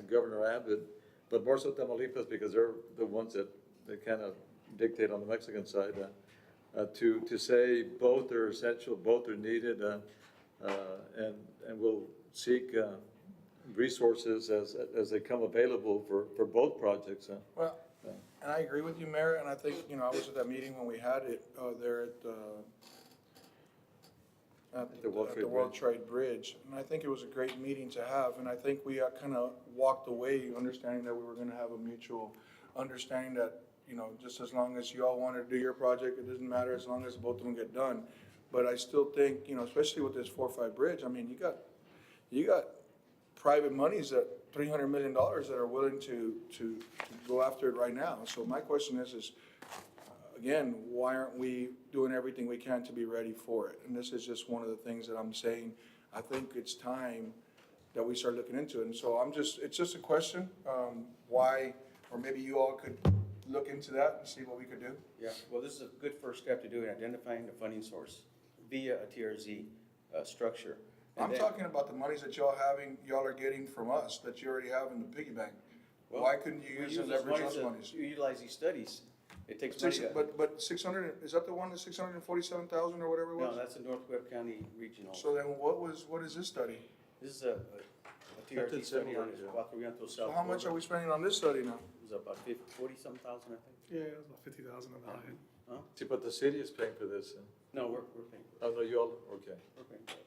Governor Abbott, but more so Tamaulipas because they're the ones that kind of dictate on the Mexican side, to say both are essential, both are needed, and we'll seek resources as they come available for both projects. Well, and I agree with you, Mayor, and I think, I was at that meeting when we had it, there at The World the Trade World Bridge. Trade Bridge. And I think it was a great meeting to have, and I think we kind of walked away understanding that we were gonna have a mutual understanding that, just as long as you all wanted to do your project, it doesn't matter as long as both of them get done. But I still think, especially with this 4-5 bridge, I mean, you got private monies that $300 million that are willing to go after it right now. So my question is, again, why aren't we doing everything we can to be ready for it? And this is just one of the things that I'm saying. I think it's time that we start looking into it. And so it's just a question, why, or maybe you all could look into that and see what we could do. Yeah, well, this is a good first step to do in identifying the funding source via a TRZ structure. And I'm then- talking about the monies that y'all are getting from us, that you already have in the piggy bank. Well, Why couldn't you we use and those leverage those to monies? Utilize these studies. It takes money to. But 600, is that the one, the 647,000 or whatever it No, was? that's the North Webb County Regional. So then what is this study? This is a TRZ That's study on similar, the yeah. Cuatro Vientos So South. how much are we spending on this study now? It's about 40-some thousand, I think. Yeah, it was about 50,000 on the high end. Huh? See, but the city is paying for this. No, we're paying for it. Oh, no, you all, okay. We're paying for it.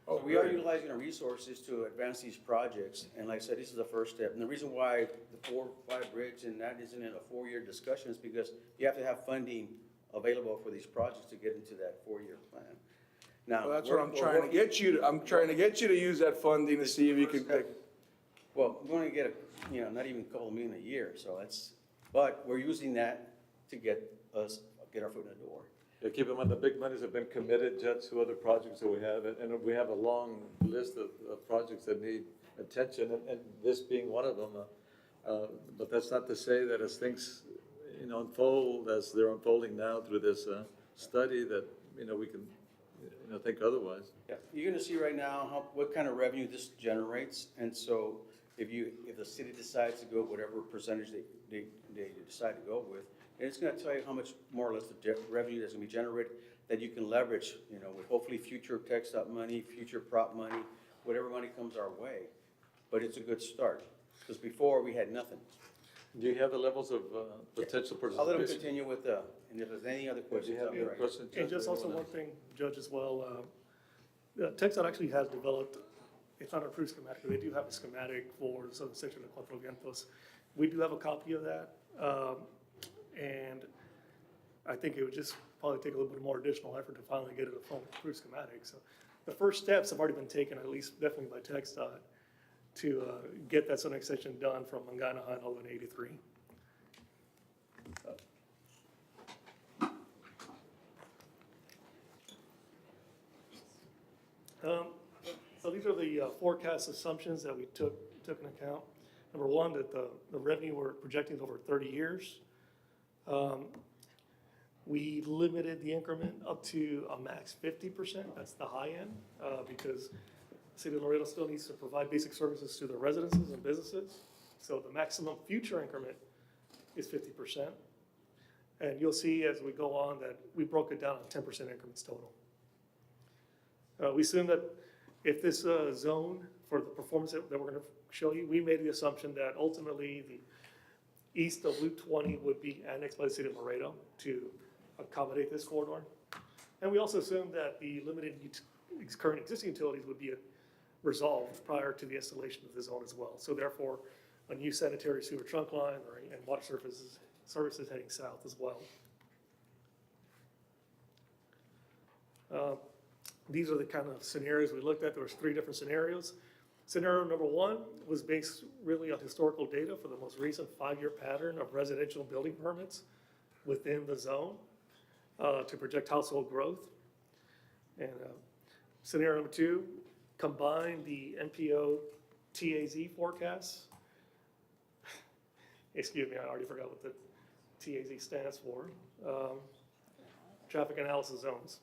Oh, So we are great. utilizing our resources to advance these projects, and like I said, this is the first step. And the reason why the 4-5 bridge and that isn't in a 4-year discussion is because you have to have funding available for these projects to get into that 4-year plan. Now. Well, that's what I'm we're trying to working- get you I'm trying to get you to use that funding to see if you can. Well, we're gonna get not even a couple of million a year, so but we're using that to get our foot in the door. Yeah, keep in mind, the big monies have been committed, Judge, to other projects that we have, and we have a long list of projects that need attention, and this being one of them. But that's not to say that as things, unfold, as they're unfolding now through this study, that, we can, think otherwise. Yeah, you're gonna see right now what kind of revenue this generates, and so if the city decides to go whatever percentage they decide to go with, and it's gonna tell you how much more or less the revenue that's gonna be generated that you can leverage, with hopefully future TechStop money, future prop money, whatever money comes our way. But it's a good start, because before we had nothing. Do you have the levels of potential I'll let them participation? continue with and if there's any other Do questions, you have I'll be any right. questions? And Judge, just or also anyone one thing, Judge, as well, TechStop actually has developed, it's not an approved schematic, but they do have a schematic for the southern section of Cuatro Vientos. We do have a copy of that, and I think it would just probably take a little bit more additional effort to finally get it a full approved schematic. So the first steps have already been taken, at least definitely by TechStop, to get that southern section done from Mangana High all the way to 83. So these are the forecast assumptions that we took into account. Number one, that the revenue we're projecting is over 30 years. We limited the increment up to a max 50%, that's the high end, because the city of Laredo still needs to provide basic services to their residences and businesses. So the maximum future increment is 50%. And you'll see as we go on that we broke it down on 10% increments total. We assume that if this zone for the performance that we're going to show you, we made the assumption that ultimately the east of Loop 20 would be annexed by the city of Laredo to accommodate this corridor. And we also assumed that the limited current existing utilities would be resolved prior to the installation of the zone as well. So therefore, a new sanitary sewer trunk line and water services heading south as well. These are the kind of scenarios we looked at. There was 3 different scenarios. Scenario number 1 was based really on historical data for the most recent 5-year pattern of residential building permits within the zone to project household growth. And scenario number 2, combine the NPO TAZ forecasts. Excuse me, I already forgot what the TAZ stands for, Traffic Analysis Zones.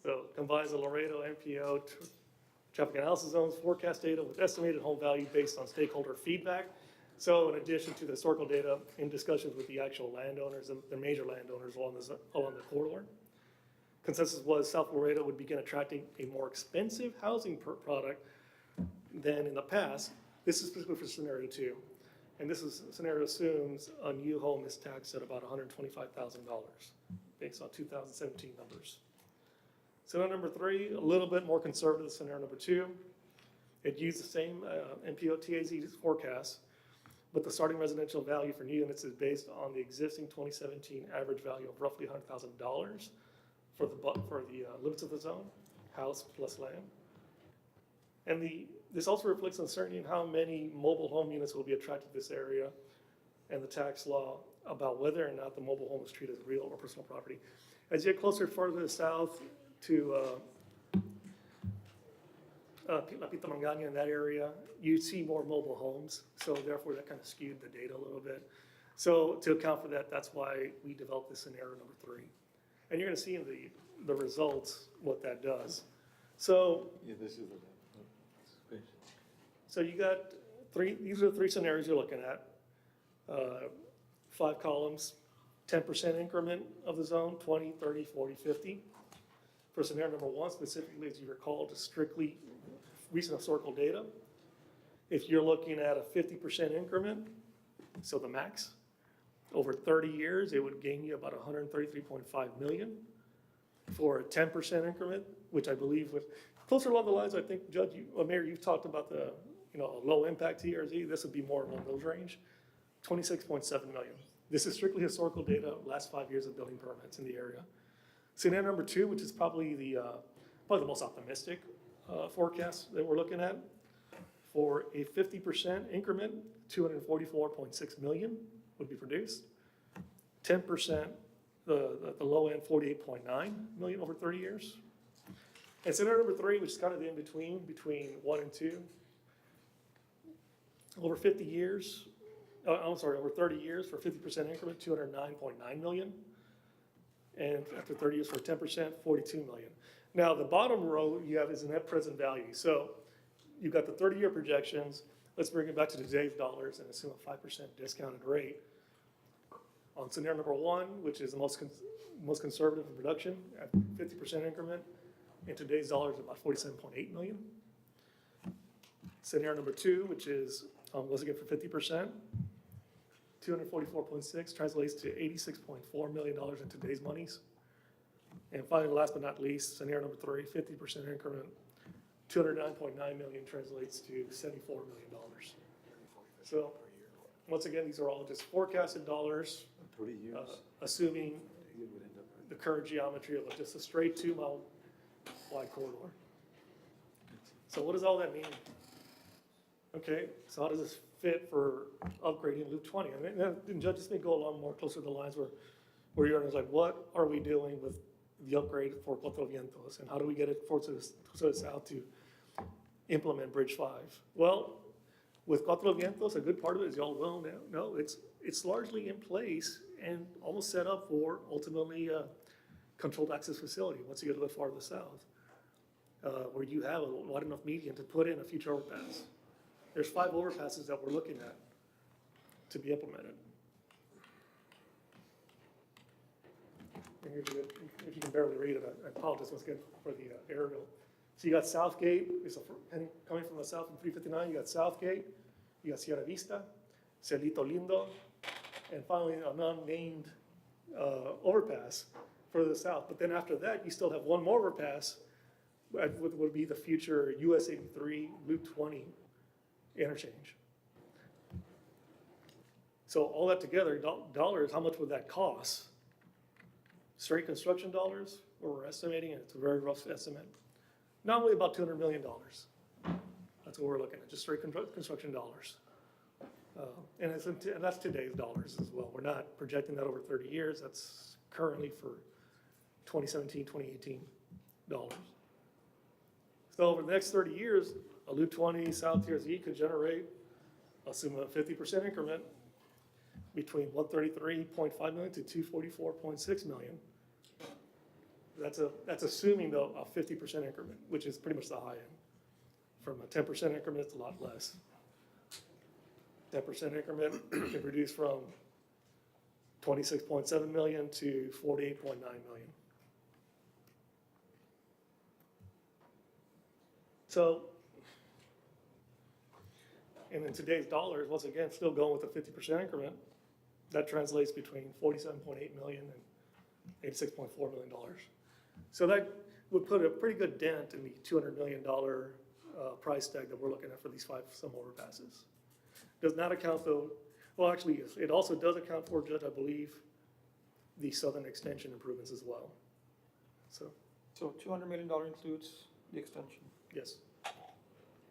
So it combines the Laredo MPO traffic analysis zones forecast data with estimated home value based on stakeholder feedback. So in addition to the historical data, in discussions with the actual landowners, the major landowners along the corridor, consensus was South Laredo would begin attracting a more expensive housing product than in the past. This is specifically for scenario 2. And scenario assumes a new home is taxed at about $125,000 based on 2017 numbers. Scenario number 3, a little bit more conservative than scenario number 2. It used the same MPO TAZ forecast, but the starting residential value for new units is based on the existing 2017 average value of roughly $100,000 for the limits of the zone, house plus land. And this also reflects uncertainty in how many mobile home units will be attracted to this area and the tax law about whether or not the mobile home is treated as real or personal property. As you get closer further to the south to La Pita Mangana in that area, you see more mobile homes. So therefore that kind of skewed the data a little bit. So to account for that, that's why we developed this scenario number 3. And you're gonna see in the results what that does. So Yeah, this is the. So you got these are the 3 scenarios you're looking at. 5 columns, 10% increment of the zone, 20, 30, 40, 50. For scenario number 1, specifically, as you recall, just strictly recent historical data. If you're looking at a 50% increment, so the max, over 30 years, it would gain you about $133.5 million. For a 10% increment, which I believe was closer along the lines, I think, Judge, Mayor, you've talked about the low impact TRZ. This would be more along those range, $26.7 million. This is strictly historical data, last 5 years of building permits in the area. Scenario number 2, which is probably the most optimistic forecast that we're looking at, for a 50% increment, $244.6 million would be produced. 10%, the low end, $48.9 million over 30 years. And scenario number 3, which is kind of the in-between, between 1 and 2, over 50 years, over 30 years for 50% increment, $209.9 million. And after 30 years for 10%, $42 million. Now, the bottom row you have is the net present value. So you've got the 30-year projections. Let's bring it back to today's dollars and assume a 5% discounted rate. On scenario number 1, which is the most conservative in production, at 50% increment, in today's dollars, about $47.8 million. Scenario number 2, which is, once again, for 50%, 244.6 translates to $86.4 million in today's monies. And finally, last but not least, scenario number 3, 50% increment, $209.9 million translates to $74 million. So, once again, these are all just forecasted dollars, 30 years. assuming It would end up. the current geometry of just a straight 2-mile wide corridor. So what does all that mean? Okay, so how does this fit for upgrading Loop 20? And Judge, this may go along more closer to the lines where you're like, what are we doing with the upgrade for Cuatro Vientos? And how do we get it to the south to implement Bridge 5? Well, with Cuatro Vientos, a good part of it, as y'all well know, it's largely in place and almost set up for ultimately a controlled access facility once you get a little farther south, where you have a wide enough median to put in a future overpass. There's 5 overpasses that we're looking at to be implemented. And if you can barely read it, I apologize once again for the aerial. So you got Southgate, coming from the south in 359, you got Southgate, you got Sierra Vista, Cerrito Lindo, and finally an unnamed overpass further south. But then after that, you still have one more overpass, would be the future US 83 Loop 20 interchange. So all that together, dollars, how much would that cost? Straight construction dollars, where we're estimating, and it's a very rough estimate, normally about $200 million. That's what we're looking at, just straight construction dollars. And that's today's dollars as well. We're not projecting that over 30 years. That's currently for 2017, 2018 dollars. So over the next 30 years, a Loop 20 South TRZ could generate assume a 50% increment between 133.5 million to 244.6 million. That's assuming though a 50% increment, which is pretty much the high end. From a 10% increment, it's a lot less. 10% increment can reduce from 26.7 million to 48.9 million. So, and in today's dollars, once again, still going with the 50% increment, that translates between 47.8 million and $86.4 million. So that would put a pretty good dent in the $200 million price tag that we're looking at for these 5 some overpasses. Does not account though, well, actually, yes, it also does account for, Judge, I believe, the southern extension improvements as well. So, So $200 million includes the extension, yes.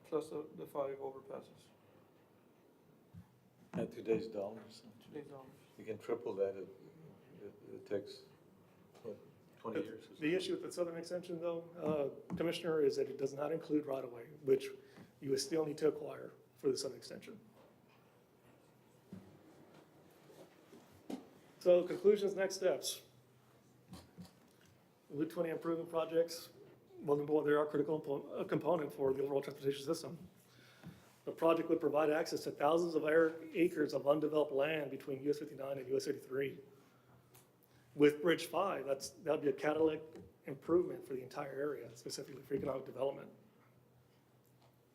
plus the 5 overpasses. At today's dollars, Today's dollars. you can triple that. It takes, what, 20 years or so. The issue with the southern extension though, Commissioner, is that it does not include right-of-way, which you would still need to acquire for the southern extension. So conclusions, next steps. Loop 20 improvement projects, well, they are a critical component for the overall transportation system. The project would provide access to thousands of acres of undeveloped land between US 59 and US 83. With Bridge 5, that'd be a catalytic improvement for the entire area, specifically for economic development.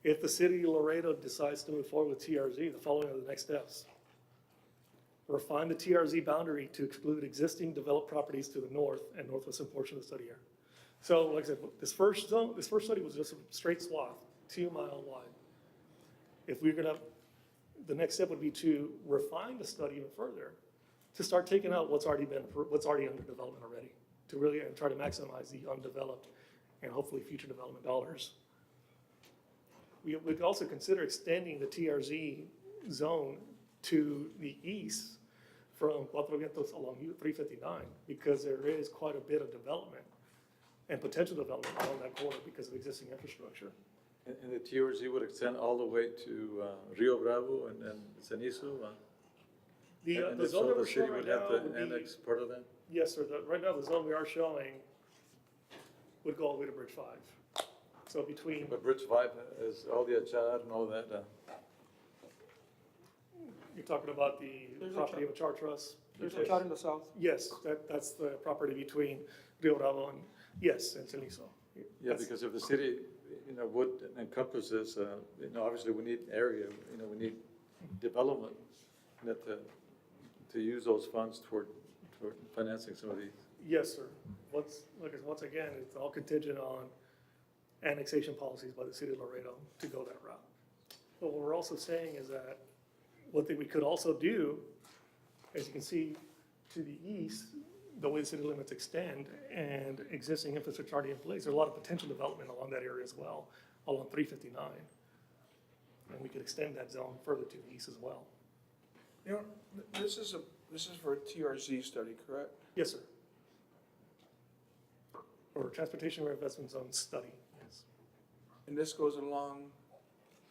If the city of Laredo decides to move forward with TRZ, the following are the next steps. Refine the TRZ boundary to exclude existing developed properties to the north and northwestern portion of the study area. So, like I said, this first study was just a straight swath, 2 mile wide. If we're gonna, the next step would be to refine the study even further, to start taking out what's already under development already, to really try to maximize the undeveloped and hopefully future development dollars. We could also consider extending the TRZ zone to the east from Cuatro Vientos along 359, because there is quite a bit of development and potential development along that corridor because of existing infrastructure. And the TRZ would extend all the way to Rio Bravo and Cenizo? The And if zone so, that the we're city showing right would have now to would be, annex part of that? yes, sir, right now the zone we are showing would go all the way to Bridge 5. So between, But Bridge 5 is all the Achar and all that. you're talking about the There's a property of a charter trust? There's a chart in the south. Yes, that's the property between Rio Bravo and, yes, and Cenizo. Yeah, That's- because if the city, would encompass this, obviously we need area, we need development, to use those funds toward financing some of these. Yes, sir. Once again, it's all contingent on annexation policies by the city of Laredo to go that route. But what we're also saying is that one thing we could also do, as you can see to the east, the way the city limits extend and existing infrastructure already in place, there's a lot of potential development along that area as well, along 359. And we could extend that zone further to the east as well. This is for a TRZ study, correct? Yes, sir. Or Transportation Reinvestment Zone study, yes. And this goes along,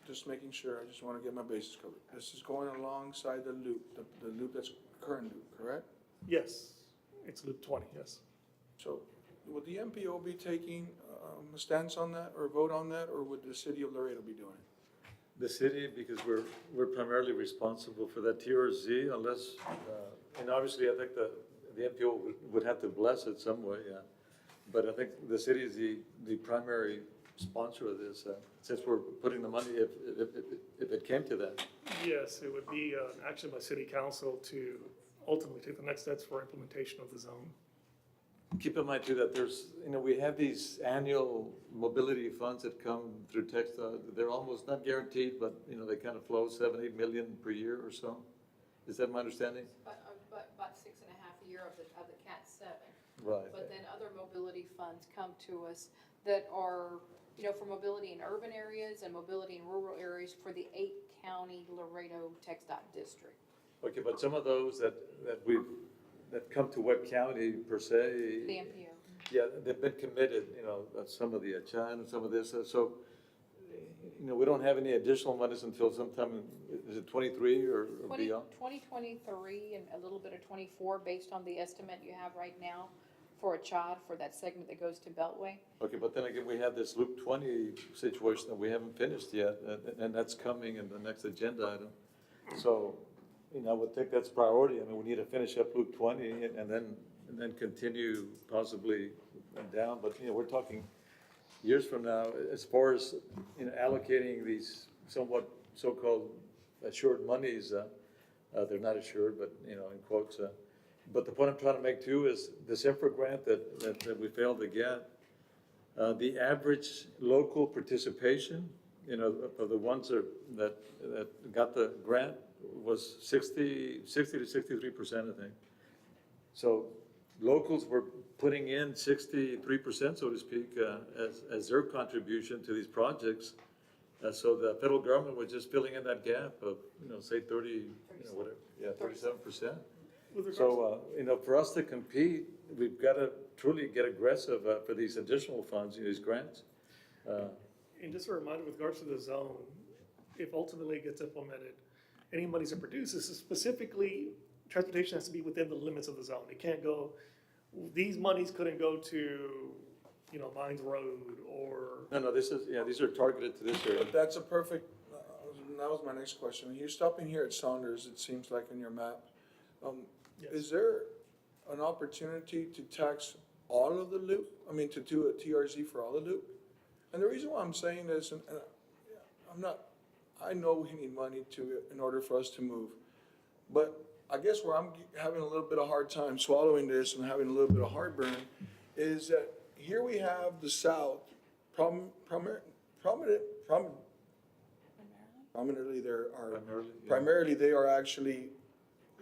just making sure, I just want to get my bases covered. This is going alongside the loop, the loop that's current loop, correct? Yes, it's Loop 20, yes. So would the MPO be taking a stance on that or vote on that, or would the city of Laredo be doing it? The city, because we're primarily responsible for that TRZ unless, and obviously I think the MPO would have to bless it some way, yeah. But I think the city is the primary sponsor of this, since we're putting the money, if it came to that. Yes, it would be an action by city council to ultimately take the next steps for implementation of the zone. Keep in mind too that there's, we have these annual mobility funds that come through TxDOT. They're almost not guaranteed, but, they kind of flow 7-8 million per year or so. Is that my understanding? But about 6.5 a year of the CAT 7. Right. But then other mobility funds come to us that are, for mobility in urban areas and mobility in rural areas for the 8-county Laredo TxDOT district. Okay, but some of those that come to Webb County per se. The MPO. Yeah, they've been committed, some of the Achan and some of this, so, we don't have any additional monies until sometime, is it 23 or beyond? 2023 and a little bit of 24, based on the estimate you have right now for a CHOD, for that segment that goes to Beltway. Okay, but then again, we have this Loop 20 situation that we haven't finished yet, and that's coming in the next agenda item. So, I would think that's priority. I mean, we need to finish up Loop 20 and then continue possibly down. But, we're talking years from now, as far as, allocating these somewhat so-called assured monies, they're not assured, but, in quotes. But the point I'm trying to make too is this infra grant that we failed to get, the average local participation, of the ones that got the grant was 60 to 63%, I think. So locals were putting in 63%, so to speak, as their contribution to these projects. So the federal government was just filling in that gap of, say 30, whatever, 37%. So, for us to compete, we've got to truly get aggressive for these additional funds, these grants. And just a reminder with regards to the zone, if ultimately it gets implemented, any monies are produced, this is specifically, transportation has to be within the limits of the zone. It can't go, these monies couldn't go to, Mines Road or. No, these are targeted to this area. But that's a perfect, that was my next question. You're stopping here at Saunders, it seems like in your map. Yes. Is there an opportunity to tax all of the loop? I mean, to do a TRZ for all the loop? And the reason why I'm saying this, and I know we need money in order for us to move. But I guess where I'm having a little bit of hard time swallowing this and having a little bit of heartburn is that here we have the South, primarily they are actually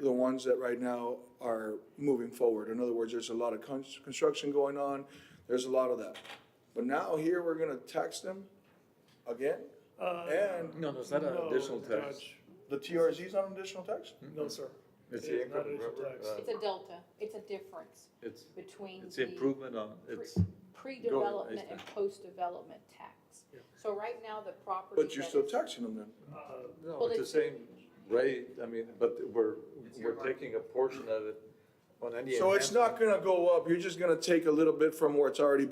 the ones that right now are moving forward. In other words, there's a lot of construction going on, there's a lot of that. But now here, we're gonna tax them again? And No, it's not an additional tax. Judge. the TRZ's on additional tax? No, sir. It's It the is not income, additional remember? tax. It's a delta, it's a difference It's between the improvement on, it's, pre-development Go, and post-development tax. Yeah. So right now, the property. But you're still taxing them then? no, Well, it's the it's- same rate, I mean, but we're taking a portion of it on any. So it's not gonna go up, you're just gonna take a little bit from what's already,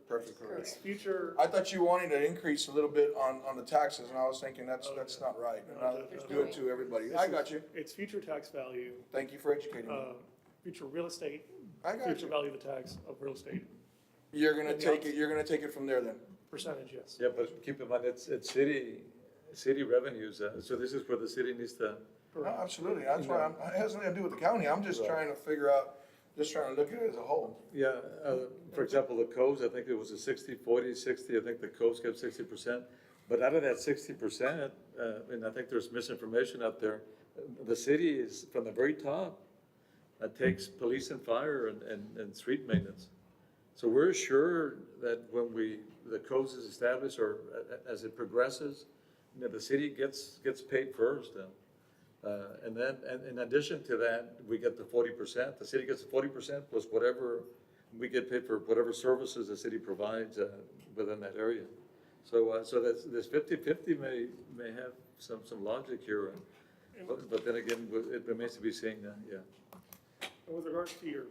perfect. It's future. I thought you wanted to increase a little bit on the taxes, and I was thinking that's not right. And I'll do it to everybody. I got you. It's future tax value, Thank you for educating me. future real estate, I got future you. value of the tax of real estate, You're gonna take it from there then? percentage, yes. Yeah, but keep in mind, it's city revenues, so this is where the city needs to, No, absolutely, that's why it has nothing to do with the county, I'm just trying to figure out, just trying to look at it as a whole. yeah, for example, the coast, I think it was a 60, I think the coast kept 60%. But out of that 60%, and I think there's misinformation out there, the city is, from the very top, takes police and fire and street maintenance. So we're sure that when the coast is established or as it progresses, the city gets paid first. And then, and in addition to that, we get the 40%. The city gets the 40% plus whatever, we get paid for whatever services the city provides within that area. So this 50-50 may have some logic here, but then again, it remains to be seen, yeah. And with regards to your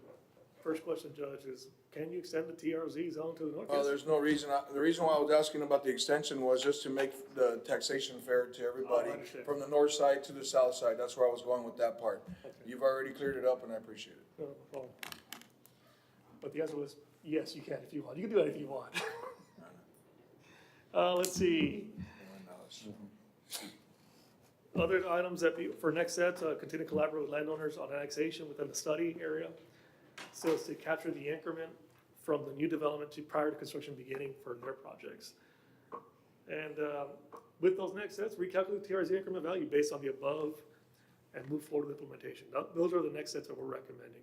first question, Judge, is can you extend the TRZ zone to the north? Well, Yes. there's no reason, the reason why I was asking about the extension was just to make the taxation fair to everybody, Oh, I understand. from the north side to the south side, that's where I was going with that part. Okay. You've already cleared it up, and I appreciate it. No problem. But the answer was, yes, you can if you want. You can do that if you want. Let's see. Other items for next set, continue to collaborate with landowners on annexation within the study area. So as to capture the increment from the new development to prior to construction beginning for their projects. And with those next sets, recalculate TRZ increment value based on the above and move forward with implementation. Those are the next sets that we're recommending.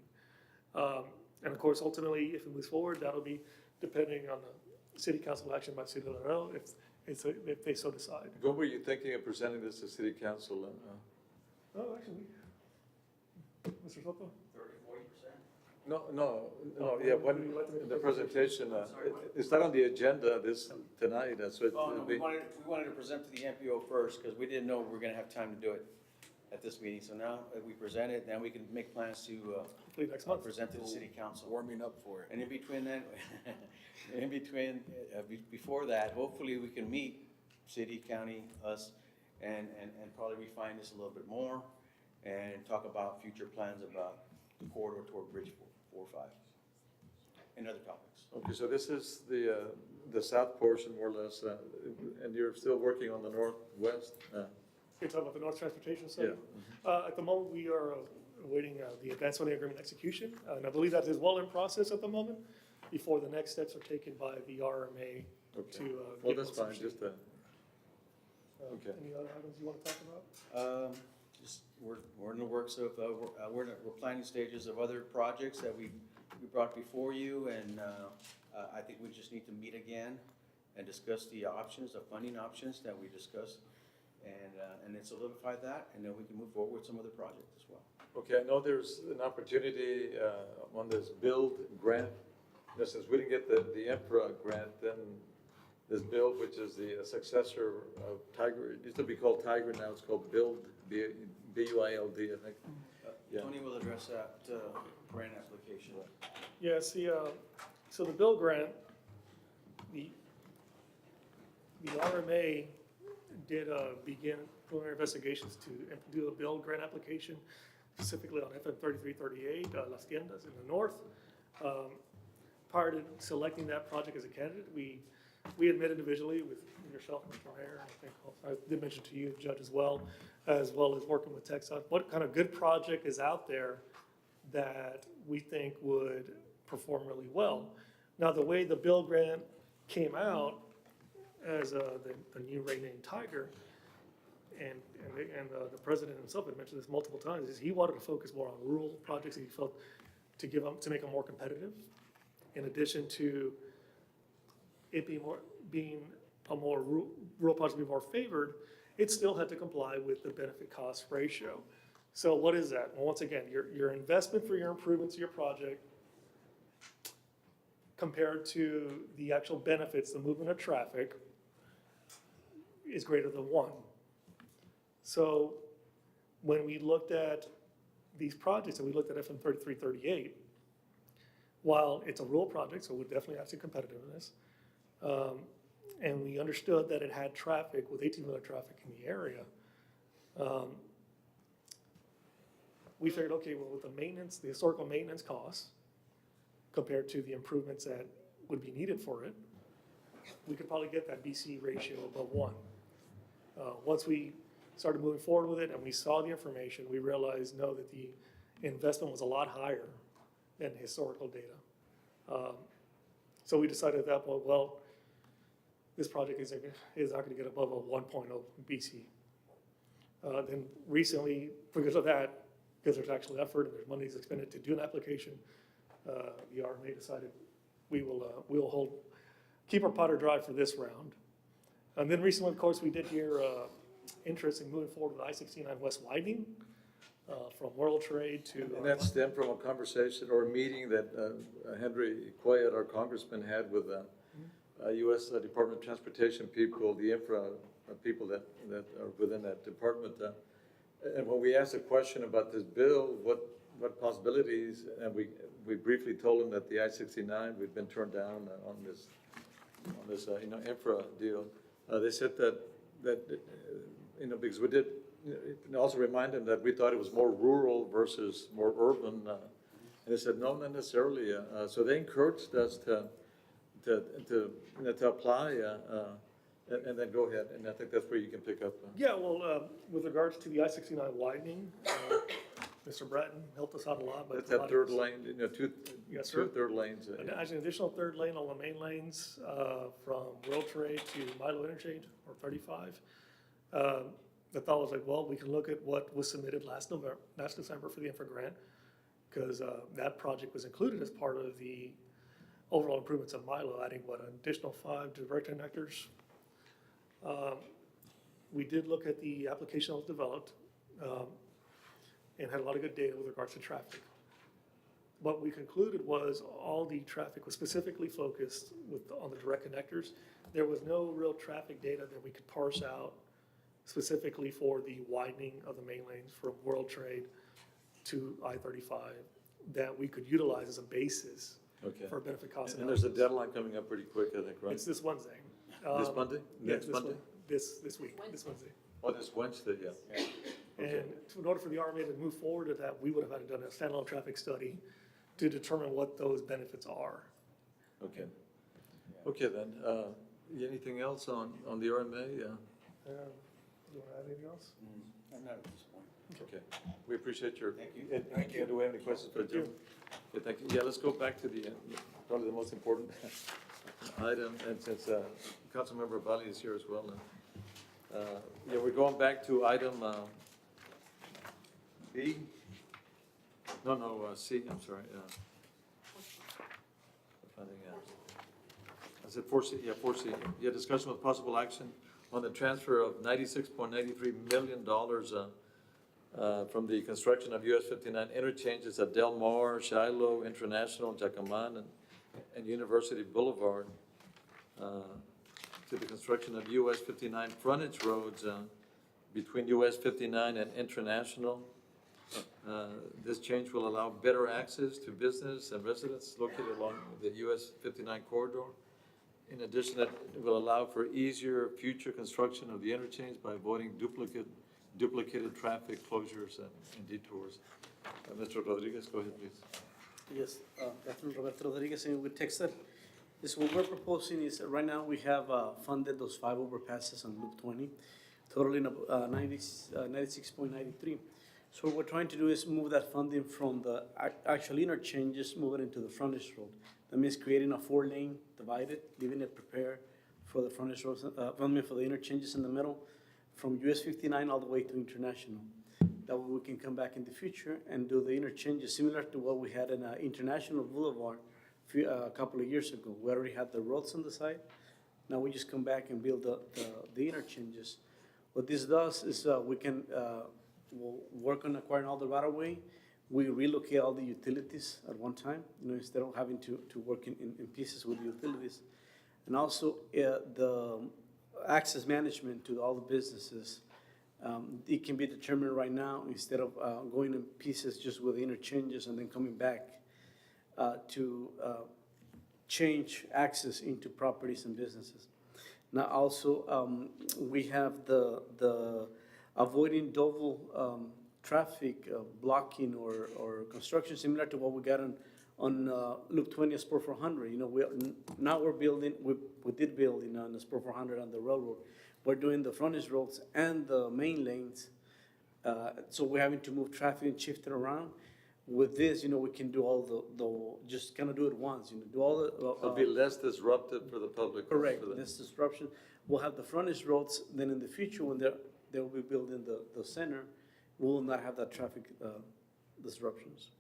And of course, ultimately, if it moves forward, that'll be depending on the city council action by the city of Laredo, if they so decide. When were you thinking of presenting this to city council? Oh, actually, Mr. Soto? 30-40%. No, yeah, when, the presentation, it's not on the agenda this, tonight, so Oh, no, it'll we be, wanted to present to the MPO first, because we didn't know we were gonna have time to do it at this meeting. So now that we present it, then we can make plans to, Hopefully next month. present to the city council. Warming up for it. And in between then, before that, hopefully we can meet city, county, us, and probably refine this a little bit more and talk about future plans about the corridor toward Bridge 445 and other topics. okay, so this is the south portion, more or less, and you're still working on the northwest? You're talking about the North Transportation Study? Yeah. At the moment, we are awaiting the advanced funding agreement execution, and I believe that is well in process at the moment, before the next steps are taken by the RMA Okay. to. Well, give that's us fine, some- just, okay. Any other items you want to talk about? We're in the works of, we're planning stages of other projects that we brought before you, and I think we just need to meet again and discuss the options, the funding options that we discussed, and then solidify that, and then we can move forward with some other projects as well. Okay, I know there's an opportunity on this build grant. Now, since we didn't get the INFRA grant, then this build, which is the successor of Tiger, it used to be called Tiger, now it's called Build, B-U-I-L-D, I think. Yeah. Tony will address that grant application. Yeah, see, so the bill grant, the RMA did begin preliminary investigations to do a bill grant application, specifically on FM 3338, Las Tiendas in the north. Prior to selecting that project as a candidate, we had met individually with yourself, Mr. Mayor, and I think I did mention to you, Judge, as well as working with TechSouth. What kind of good project is out there that we think would perform really well? Now, the way the bill grant came out as the new renamed Tiger, and the president himself had mentioned this multiple times, is he wanted to focus more on rural projects. He felt to make them more competitive, in addition to it being a more rural project, be more favored, it still had to comply with the benefit cost ratio. So what is that? Well, once again, your investment for your improvements to your project compared to the actual benefits, the movement of traffic, is greater than 1. So when we looked at these projects, and we looked at FM 3338, while it's a rural project, so we definitely have some competitiveness, and we understood that it had traffic with 18-wheeler traffic in the area, we figured, okay, well, with the maintenance, the historical maintenance costs, compared to the improvements that would be needed for it, we could probably get that BC ratio above 1. Once we started moving forward with it and we saw the information, we realized, no, that the investment was a lot higher than historical data. So we decided at that point, well, this project is not going to get above a 1.0 BC. Then recently, because of that, because there's actual effort and there's money expended to do an application, the RMA decided we'll keep our powder dry for this round. And then recently, of course, we did hear interest in moving forward with I-69 West widening from World Trade to. And that stemmed from a conversation or a meeting that Henry Cuellar, our congressman, had with U.S. Department of Transportation people, the infra people that are within that department. And when we asked a question about this bill, what possibilities, and we briefly told them that the I-69, we'd been turned down on this infra deal. They said that because we did, also remind them that we thought it was more rural versus more urban. And they said, no, not necessarily. So they encouraged us to apply and then go ahead. And I think that's where you can pick up. Yeah, well, with regards to the I-69 widening, Mr. Bratton helped us out a lot. That's that third lane, two third lanes. An additional third lane on the main lanes from World Trade to Milo Interchange, or 35. The thought was like, well, we can look at what was submitted last December for the infra grant, because that project was included as part of the overall improvements of Milo, adding an additional 5 direct connectors. We did look at the application that was developed and had a lot of good data with regards to traffic. what we concluded was all the traffic was specifically focused on the direct connectors. There was no real traffic data that we could parse out specifically for the widening of the main lanes from World Trade to I-35 that we could utilize as a basis Okay. for benefit cost And there's a analysis. deadline coming up pretty quick, I think, right? It's this Wednesday. This Monday? Yeah, Next this Monday? This week, this Wednesday. Oh, this Wednesday, yeah. And in order for the RMA to move forward to that, we would have had to done a standalone traffic study to determine what those benefits are. Okay. Okay, then, anything else on the RMA? Yeah. You want to add anything else? Not at this point. Okay. We appreciate your. Thank you. Thank you. Do we have any questions for Jim? Yeah, thank you. Yeah, let's go back to the, probably the most important item, and since Councilmember Valley is here as well. Yeah, we're going back to item B? No, C, I'm sorry. I think, I said 4C, yeah, 4C. Yeah, discussion with possible action on the transfer of $96.93 million from the construction of US 59 interchanges at Del Mar, Shiloh, International, Jacaman, and University Boulevard to the construction of US 59 frontage roads between US 59 and International. This change will allow better access to business and residents located along the US 59 corridor. In addition, it will allow for easier future construction of the interchange by avoiding duplicated traffic closures and detours. Mr. Rodriguez, go ahead, please. Yes, Captain Roberto Rodriguez, and with Texas, this what we're proposing is, right now, we have funded those 5 overpasses on Loop 20, totaling 96.93. So what we're trying to do is move that funding from the actual interchanges, move it into the frontage road. That means creating a 4-lane divided, leaving it prepared for the frontage roads, for the interchanges in the middle, from US 59 all the way to International. That way we can come back in the future and do the interchanges similar to what we had in International Boulevard a couple of years ago. We already had the roads on the side. Now we just come back and build the interchanges. What this does is we can we'll work on acquiring all the right of way. We relocate all the utilities at one time, instead of having to work in pieces with the utilities. And also the access management to all the businesses, it can be determined right now instead of going in pieces just with the interchanges and then coming back to change access into properties and businesses. Now also, we have the avoiding double traffic blocking or construction similar to what we got on Loop 20 Spur 400. Now we're building, we did build on the Spur 400 on the railroad. We're doing the frontage roads and the main lanes. So we're having to move traffic and shift it around. With this, we can do all just kind of do it once, do all the. It'll be less disruptive for the public. Correct, less disruption. We'll have the frontage roads, then in the future, when they'll be building the center, we will not have that traffic disruptions.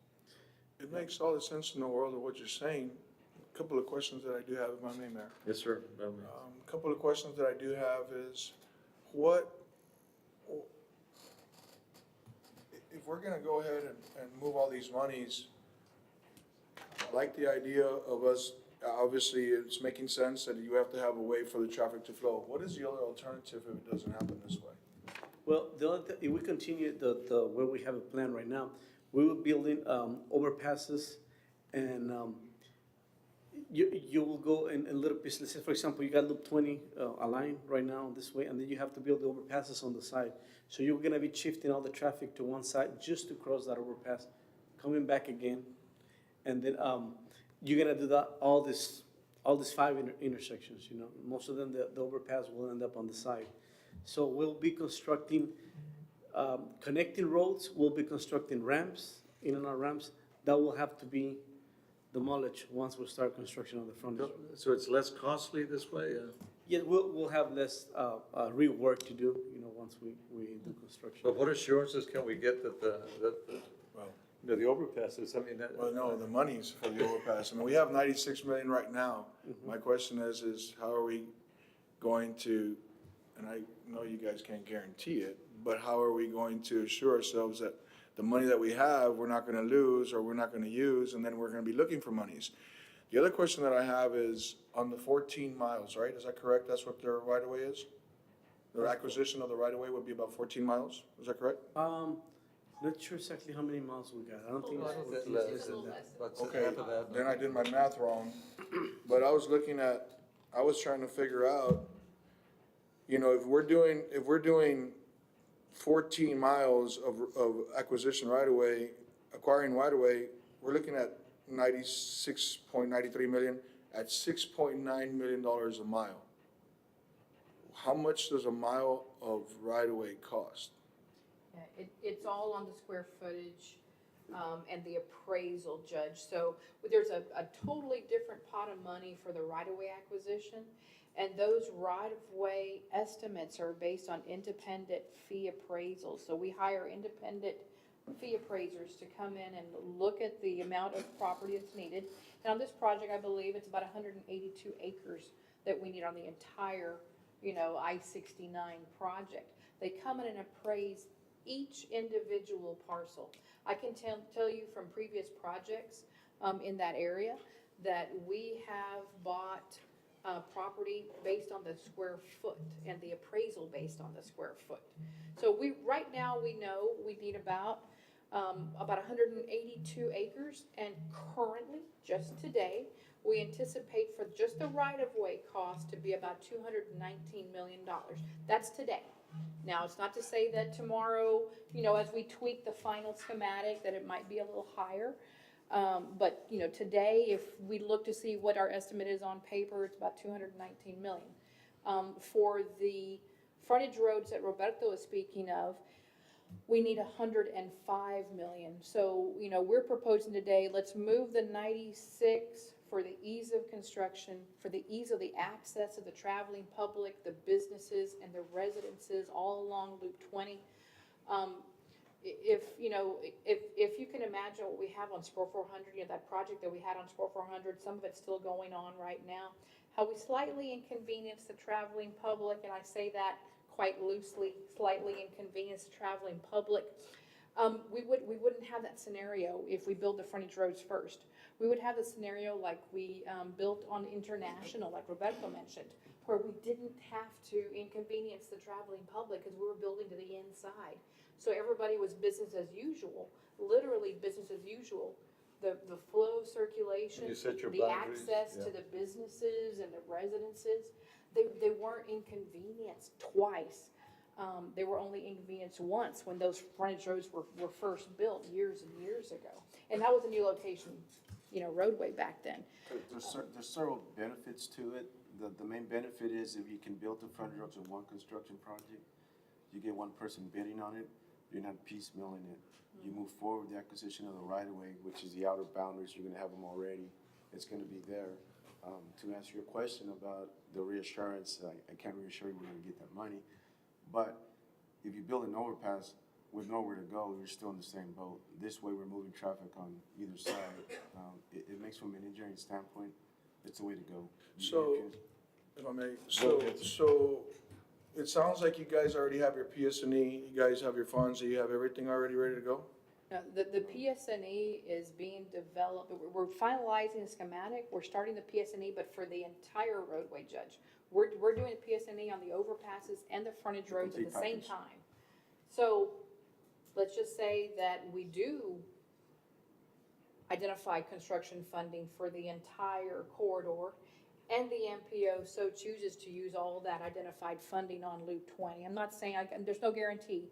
It makes all the sense in the world of what you're saying. A couple of questions that I do have, if I may, Mayor. Yes, sir. A couple of questions that I do have is, if we're gonna go ahead and move all these monies, I like the idea of us, obviously, it's making sense that you have to have a way for the traffic to flow. What is the other alternative if it doesn't happen this way? Well, if we continue the where we have a plan right now, we will building overpasses, and you will go in little pieces. Let's say, for example, you got Loop 20 aligned right now this way, and then you have to build the overpasses on the side. So you're gonna be shifting all the traffic to one side just to cross that overpass, coming back again, and then you're gonna do that all these 5 intersections. Most of them the overpass will end up on the side. So we'll be constructing connecting roads. We'll be constructing ramps, in and out ramps. That will have to be demolished once we start construction on the front. So it's less costly this way? Yeah, we'll have less rework to do, once we do construction. But what assurances can we get that the overpasses, Well, no, the money's for the overpass. I mean, we have 96 million right now. My question is how are we going to, and I know you guys can't guarantee it, but how are we going to assure ourselves that the money that we have, we're not gonna lose or we're not gonna use, and then we're gonna be looking for monies. The other question that I have is on the 14 miles, right? Is that correct? That's what their right-of-way is? Their acquisition of the right-of-way would be about 14 miles, is that correct? Not sure exactly how many miles we got. I don't think it's It's 14, less. it's less than that. But Okay, half of that. then I did my math wrong, but I was trying to figure out, you know, if we're doing 14 miles of acquisition right-of-way, acquiring right-of-way, we're looking at 96.93 million at $6.9 million a mile. How much does a mile of right-of-way cost? Yeah, it's all on the square footage, and the appraisal, Judge. So there's a totally different pot of money for the right-of-way acquisition. And those right-of-way estimates are based on independent fee appraisals. So we hire independent fee appraisers to come in and look at the amount of property that's needed. And on this project, I believe it's about 182 acres that we need on the entire, I-69 project. They come in and appraise each individual parcel. I can tell you from previous projects in that area that we have bought property based on the square foot and the appraisal based on the square foot. So right now we know we need about 182 acres, and currently, just today, we anticipate for just the right-of-way cost to be about $219 million. That's today. Now, it's not to say that tomorrow, as we tweak the final schematic, that it might be a little higher. But, today, if we look to see what our estimate is on paper, it's about $219 million. For the frontage roads that Roberto is speaking of, we need $105 million. So, we're proposing today, let's move the 96 for the ease of construction, for the ease of the access of the traveling public, the businesses, and the residences all along Loop 20. If you can imagine what we have on Spur 400, that project that we had on Spur 400, some of it's still going on right now, how we slightly inconvenience the traveling public, and I say that quite loosely, slightly inconvenience the traveling public. We wouldn't have that scenario if we build the frontage roads first. We would have the scenario like we built on International, like Roberto mentioned, where we didn't have to inconvenience the traveling public because we were building to the inside. So everybody was business as usual, literally business as usual. The flow of circulation, You set your the boundaries, access yeah. to the businesses and the residences, they weren't inconvenienced twice. They were only inconvenienced once when those frontage roads were first built years and years ago. And that was a new location, roadway back then. There's several benefits to it. The main benefit is if you can build the frontage roads in one construction project, you get one person bidding on it, you're not piecemealing it. You move forward with the acquisition of the right-of-way, which is the outer boundaries, you're gonna have them already. It's gonna be there. To answer your question about the reassurance, I can't reassure you we're gonna get that money. But if you build an overpass with nowhere to go, you're still in the same boat. This way, we're moving traffic on either side. It makes, from an engineering standpoint, it's the way to go. So, if I may, so it sounds like you guys already have your PSNE, you guys have your funds, you have everything already ready to go? Now, the PSNE is being developed, we're finalizing the schematic, we're starting the PSNE, but for the entire roadway, Judge. We're doing the PSNE on the overpasses and the frontage roads at the same time. So, let's just say that we do identify construction funding for the entire corridor, and the MPO so chooses to use all that identified funding on Loop 20. I'm not saying, there's no guarantee,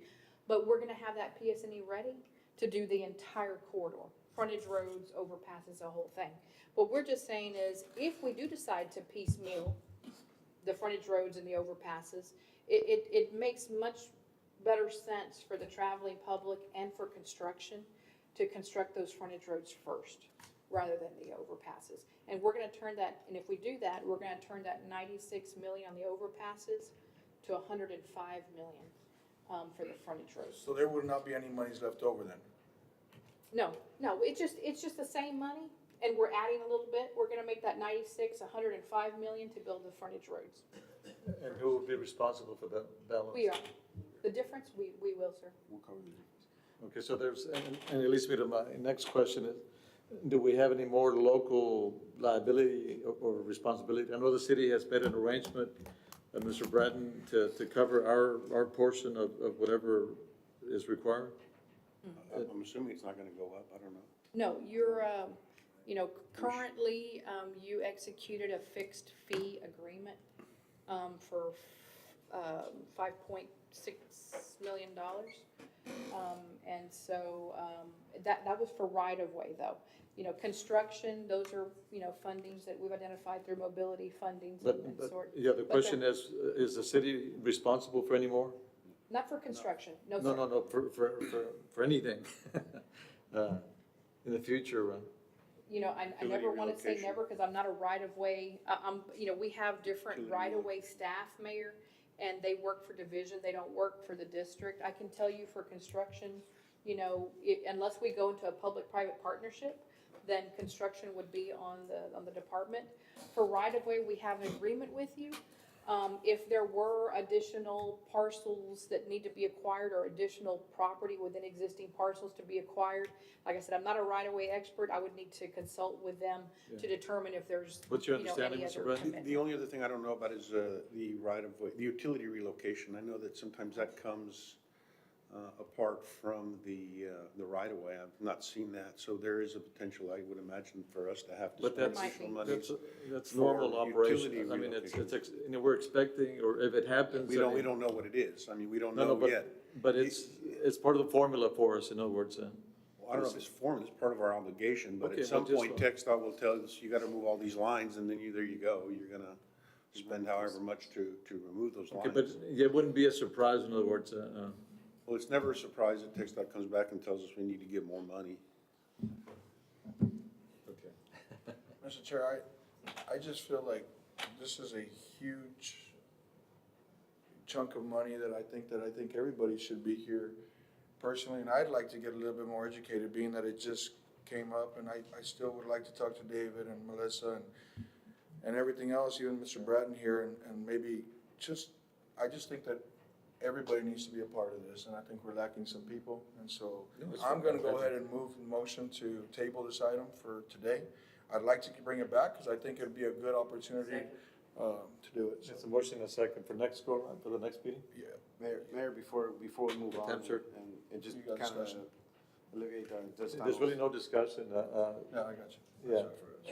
but we're gonna have that PSNE ready to do the entire corridor, frontage roads, overpasses, the whole thing. What we're just saying is, if we do decide to piecemeal the frontage roads and the overpasses, it makes much better sense for the traveling public and for construction to construct those frontage roads first, rather than the overpasses. And we're gonna turn that, and if we do that, we're gonna turn that 96 million on the overpasses to 105 million for the frontage roads. So there would not be any monies left over then? No, it's just the same money, and we're adding a little bit. We're gonna make that 96, 105 million to build the frontage roads. And who will be responsible for that balance? We are. The difference, we will, sir. We'll cover the difference. Okay, so there's, and it leads me to my next question is, do we have any more local liability or responsibility? I know the city has made an arrangement, Mr. Bratton, to cover our portion of whatever is required. I'm assuming it's not gonna go up, I don't know. No, you're, you know, currently, you executed a fixed fee agreement, for, $5.6 million. And so, that was for right-of-way, though. You know, construction, those are, you know, fundings that we've identified through mobility fundings and sort. Yeah, the but question is the city responsible for any more? Not for construction, no, sir. No, for anything, in the future, You know, I Utility never want to say relocation. never, because I'm not a right-of-way, you know, we have different right-of-way staff, Mayor, and they work for division, they don't work for the district. I can tell you for construction, you know, unless we go into a public-private partnership, then construction would be on the department. For right-of-way, we have an agreement with you. If there were additional parcels that need to be acquired or additional property within existing parcels to be acquired, like I said, I'm not a right-of-way expert. I would need to consult with them to determine if there's, what's your you know, understanding, any Mr. other Bratton? commitment. The only other thing I don't know about is the right-of-way, the utility relocation. I know that sometimes that comes apart from the right-of-way. I've not seen that, so there is a potential, I would imagine, for us to have to But spend that's, additional money. that's for normal operation. utility I mean, it's, relocation. you know, we're expecting, or if it happens. We don't know what it is. I mean, we don't No, know but, yet. but it's part of the formula for us, in other words. I don't know if it's formal, it's part of our obligation, but Okay, at some well, just point, TxDOT will tell us, you gotta move all these lines, and then there you go. You're gonna spend however much to remove those Okay, but lines. it wouldn't be a surprise, in other words, Well, it's never a surprise that TxDOT comes back and tells us we need to give more money. okay. Mr. Chair, I just feel like this is a huge chunk of money that I think everybody should be here personally, and I'd like to get a little bit more educated, being that it just came up, and I still would like to talk to David and Melissa and everything else, even Mr. Bratton here, and maybe I just think that everybody needs to be a part of this, and I think we're lacking some people, and so I'm gonna go ahead and move the motion to table this item for today. I'd like to bring it back, because I think it'd be a good opportunity to do it. So, It's a motion and a second for next go, for the next meeting? yeah. Mayor, before we move on, Madam Chair. and just You got kind of discussion. alleviate this. There's really no discussion, Yeah, I got you. yeah.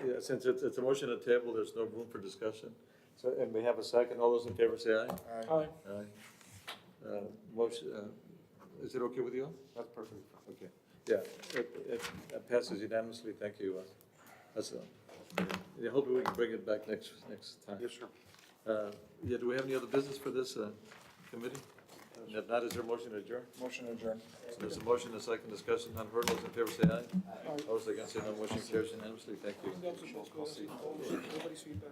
Yeah, since it's a motion at table, there's no room for discussion. So, and we have a second, all those in favor say aye. Aye. Aye. Motion, is it okay with you? That's perfect. Okay, yeah, it passes unanimously, thank you. That's, I hope we can bring it back next time. Yes, sir. Yeah, do we have any other business for this committee? And if not, is there a motion to adjourn? Motion adjourned. So there's a motion, a second discussion, none heard, all those in favor say aye. All those against say no, motion carries unanimously, thank you. Everybody's feedback.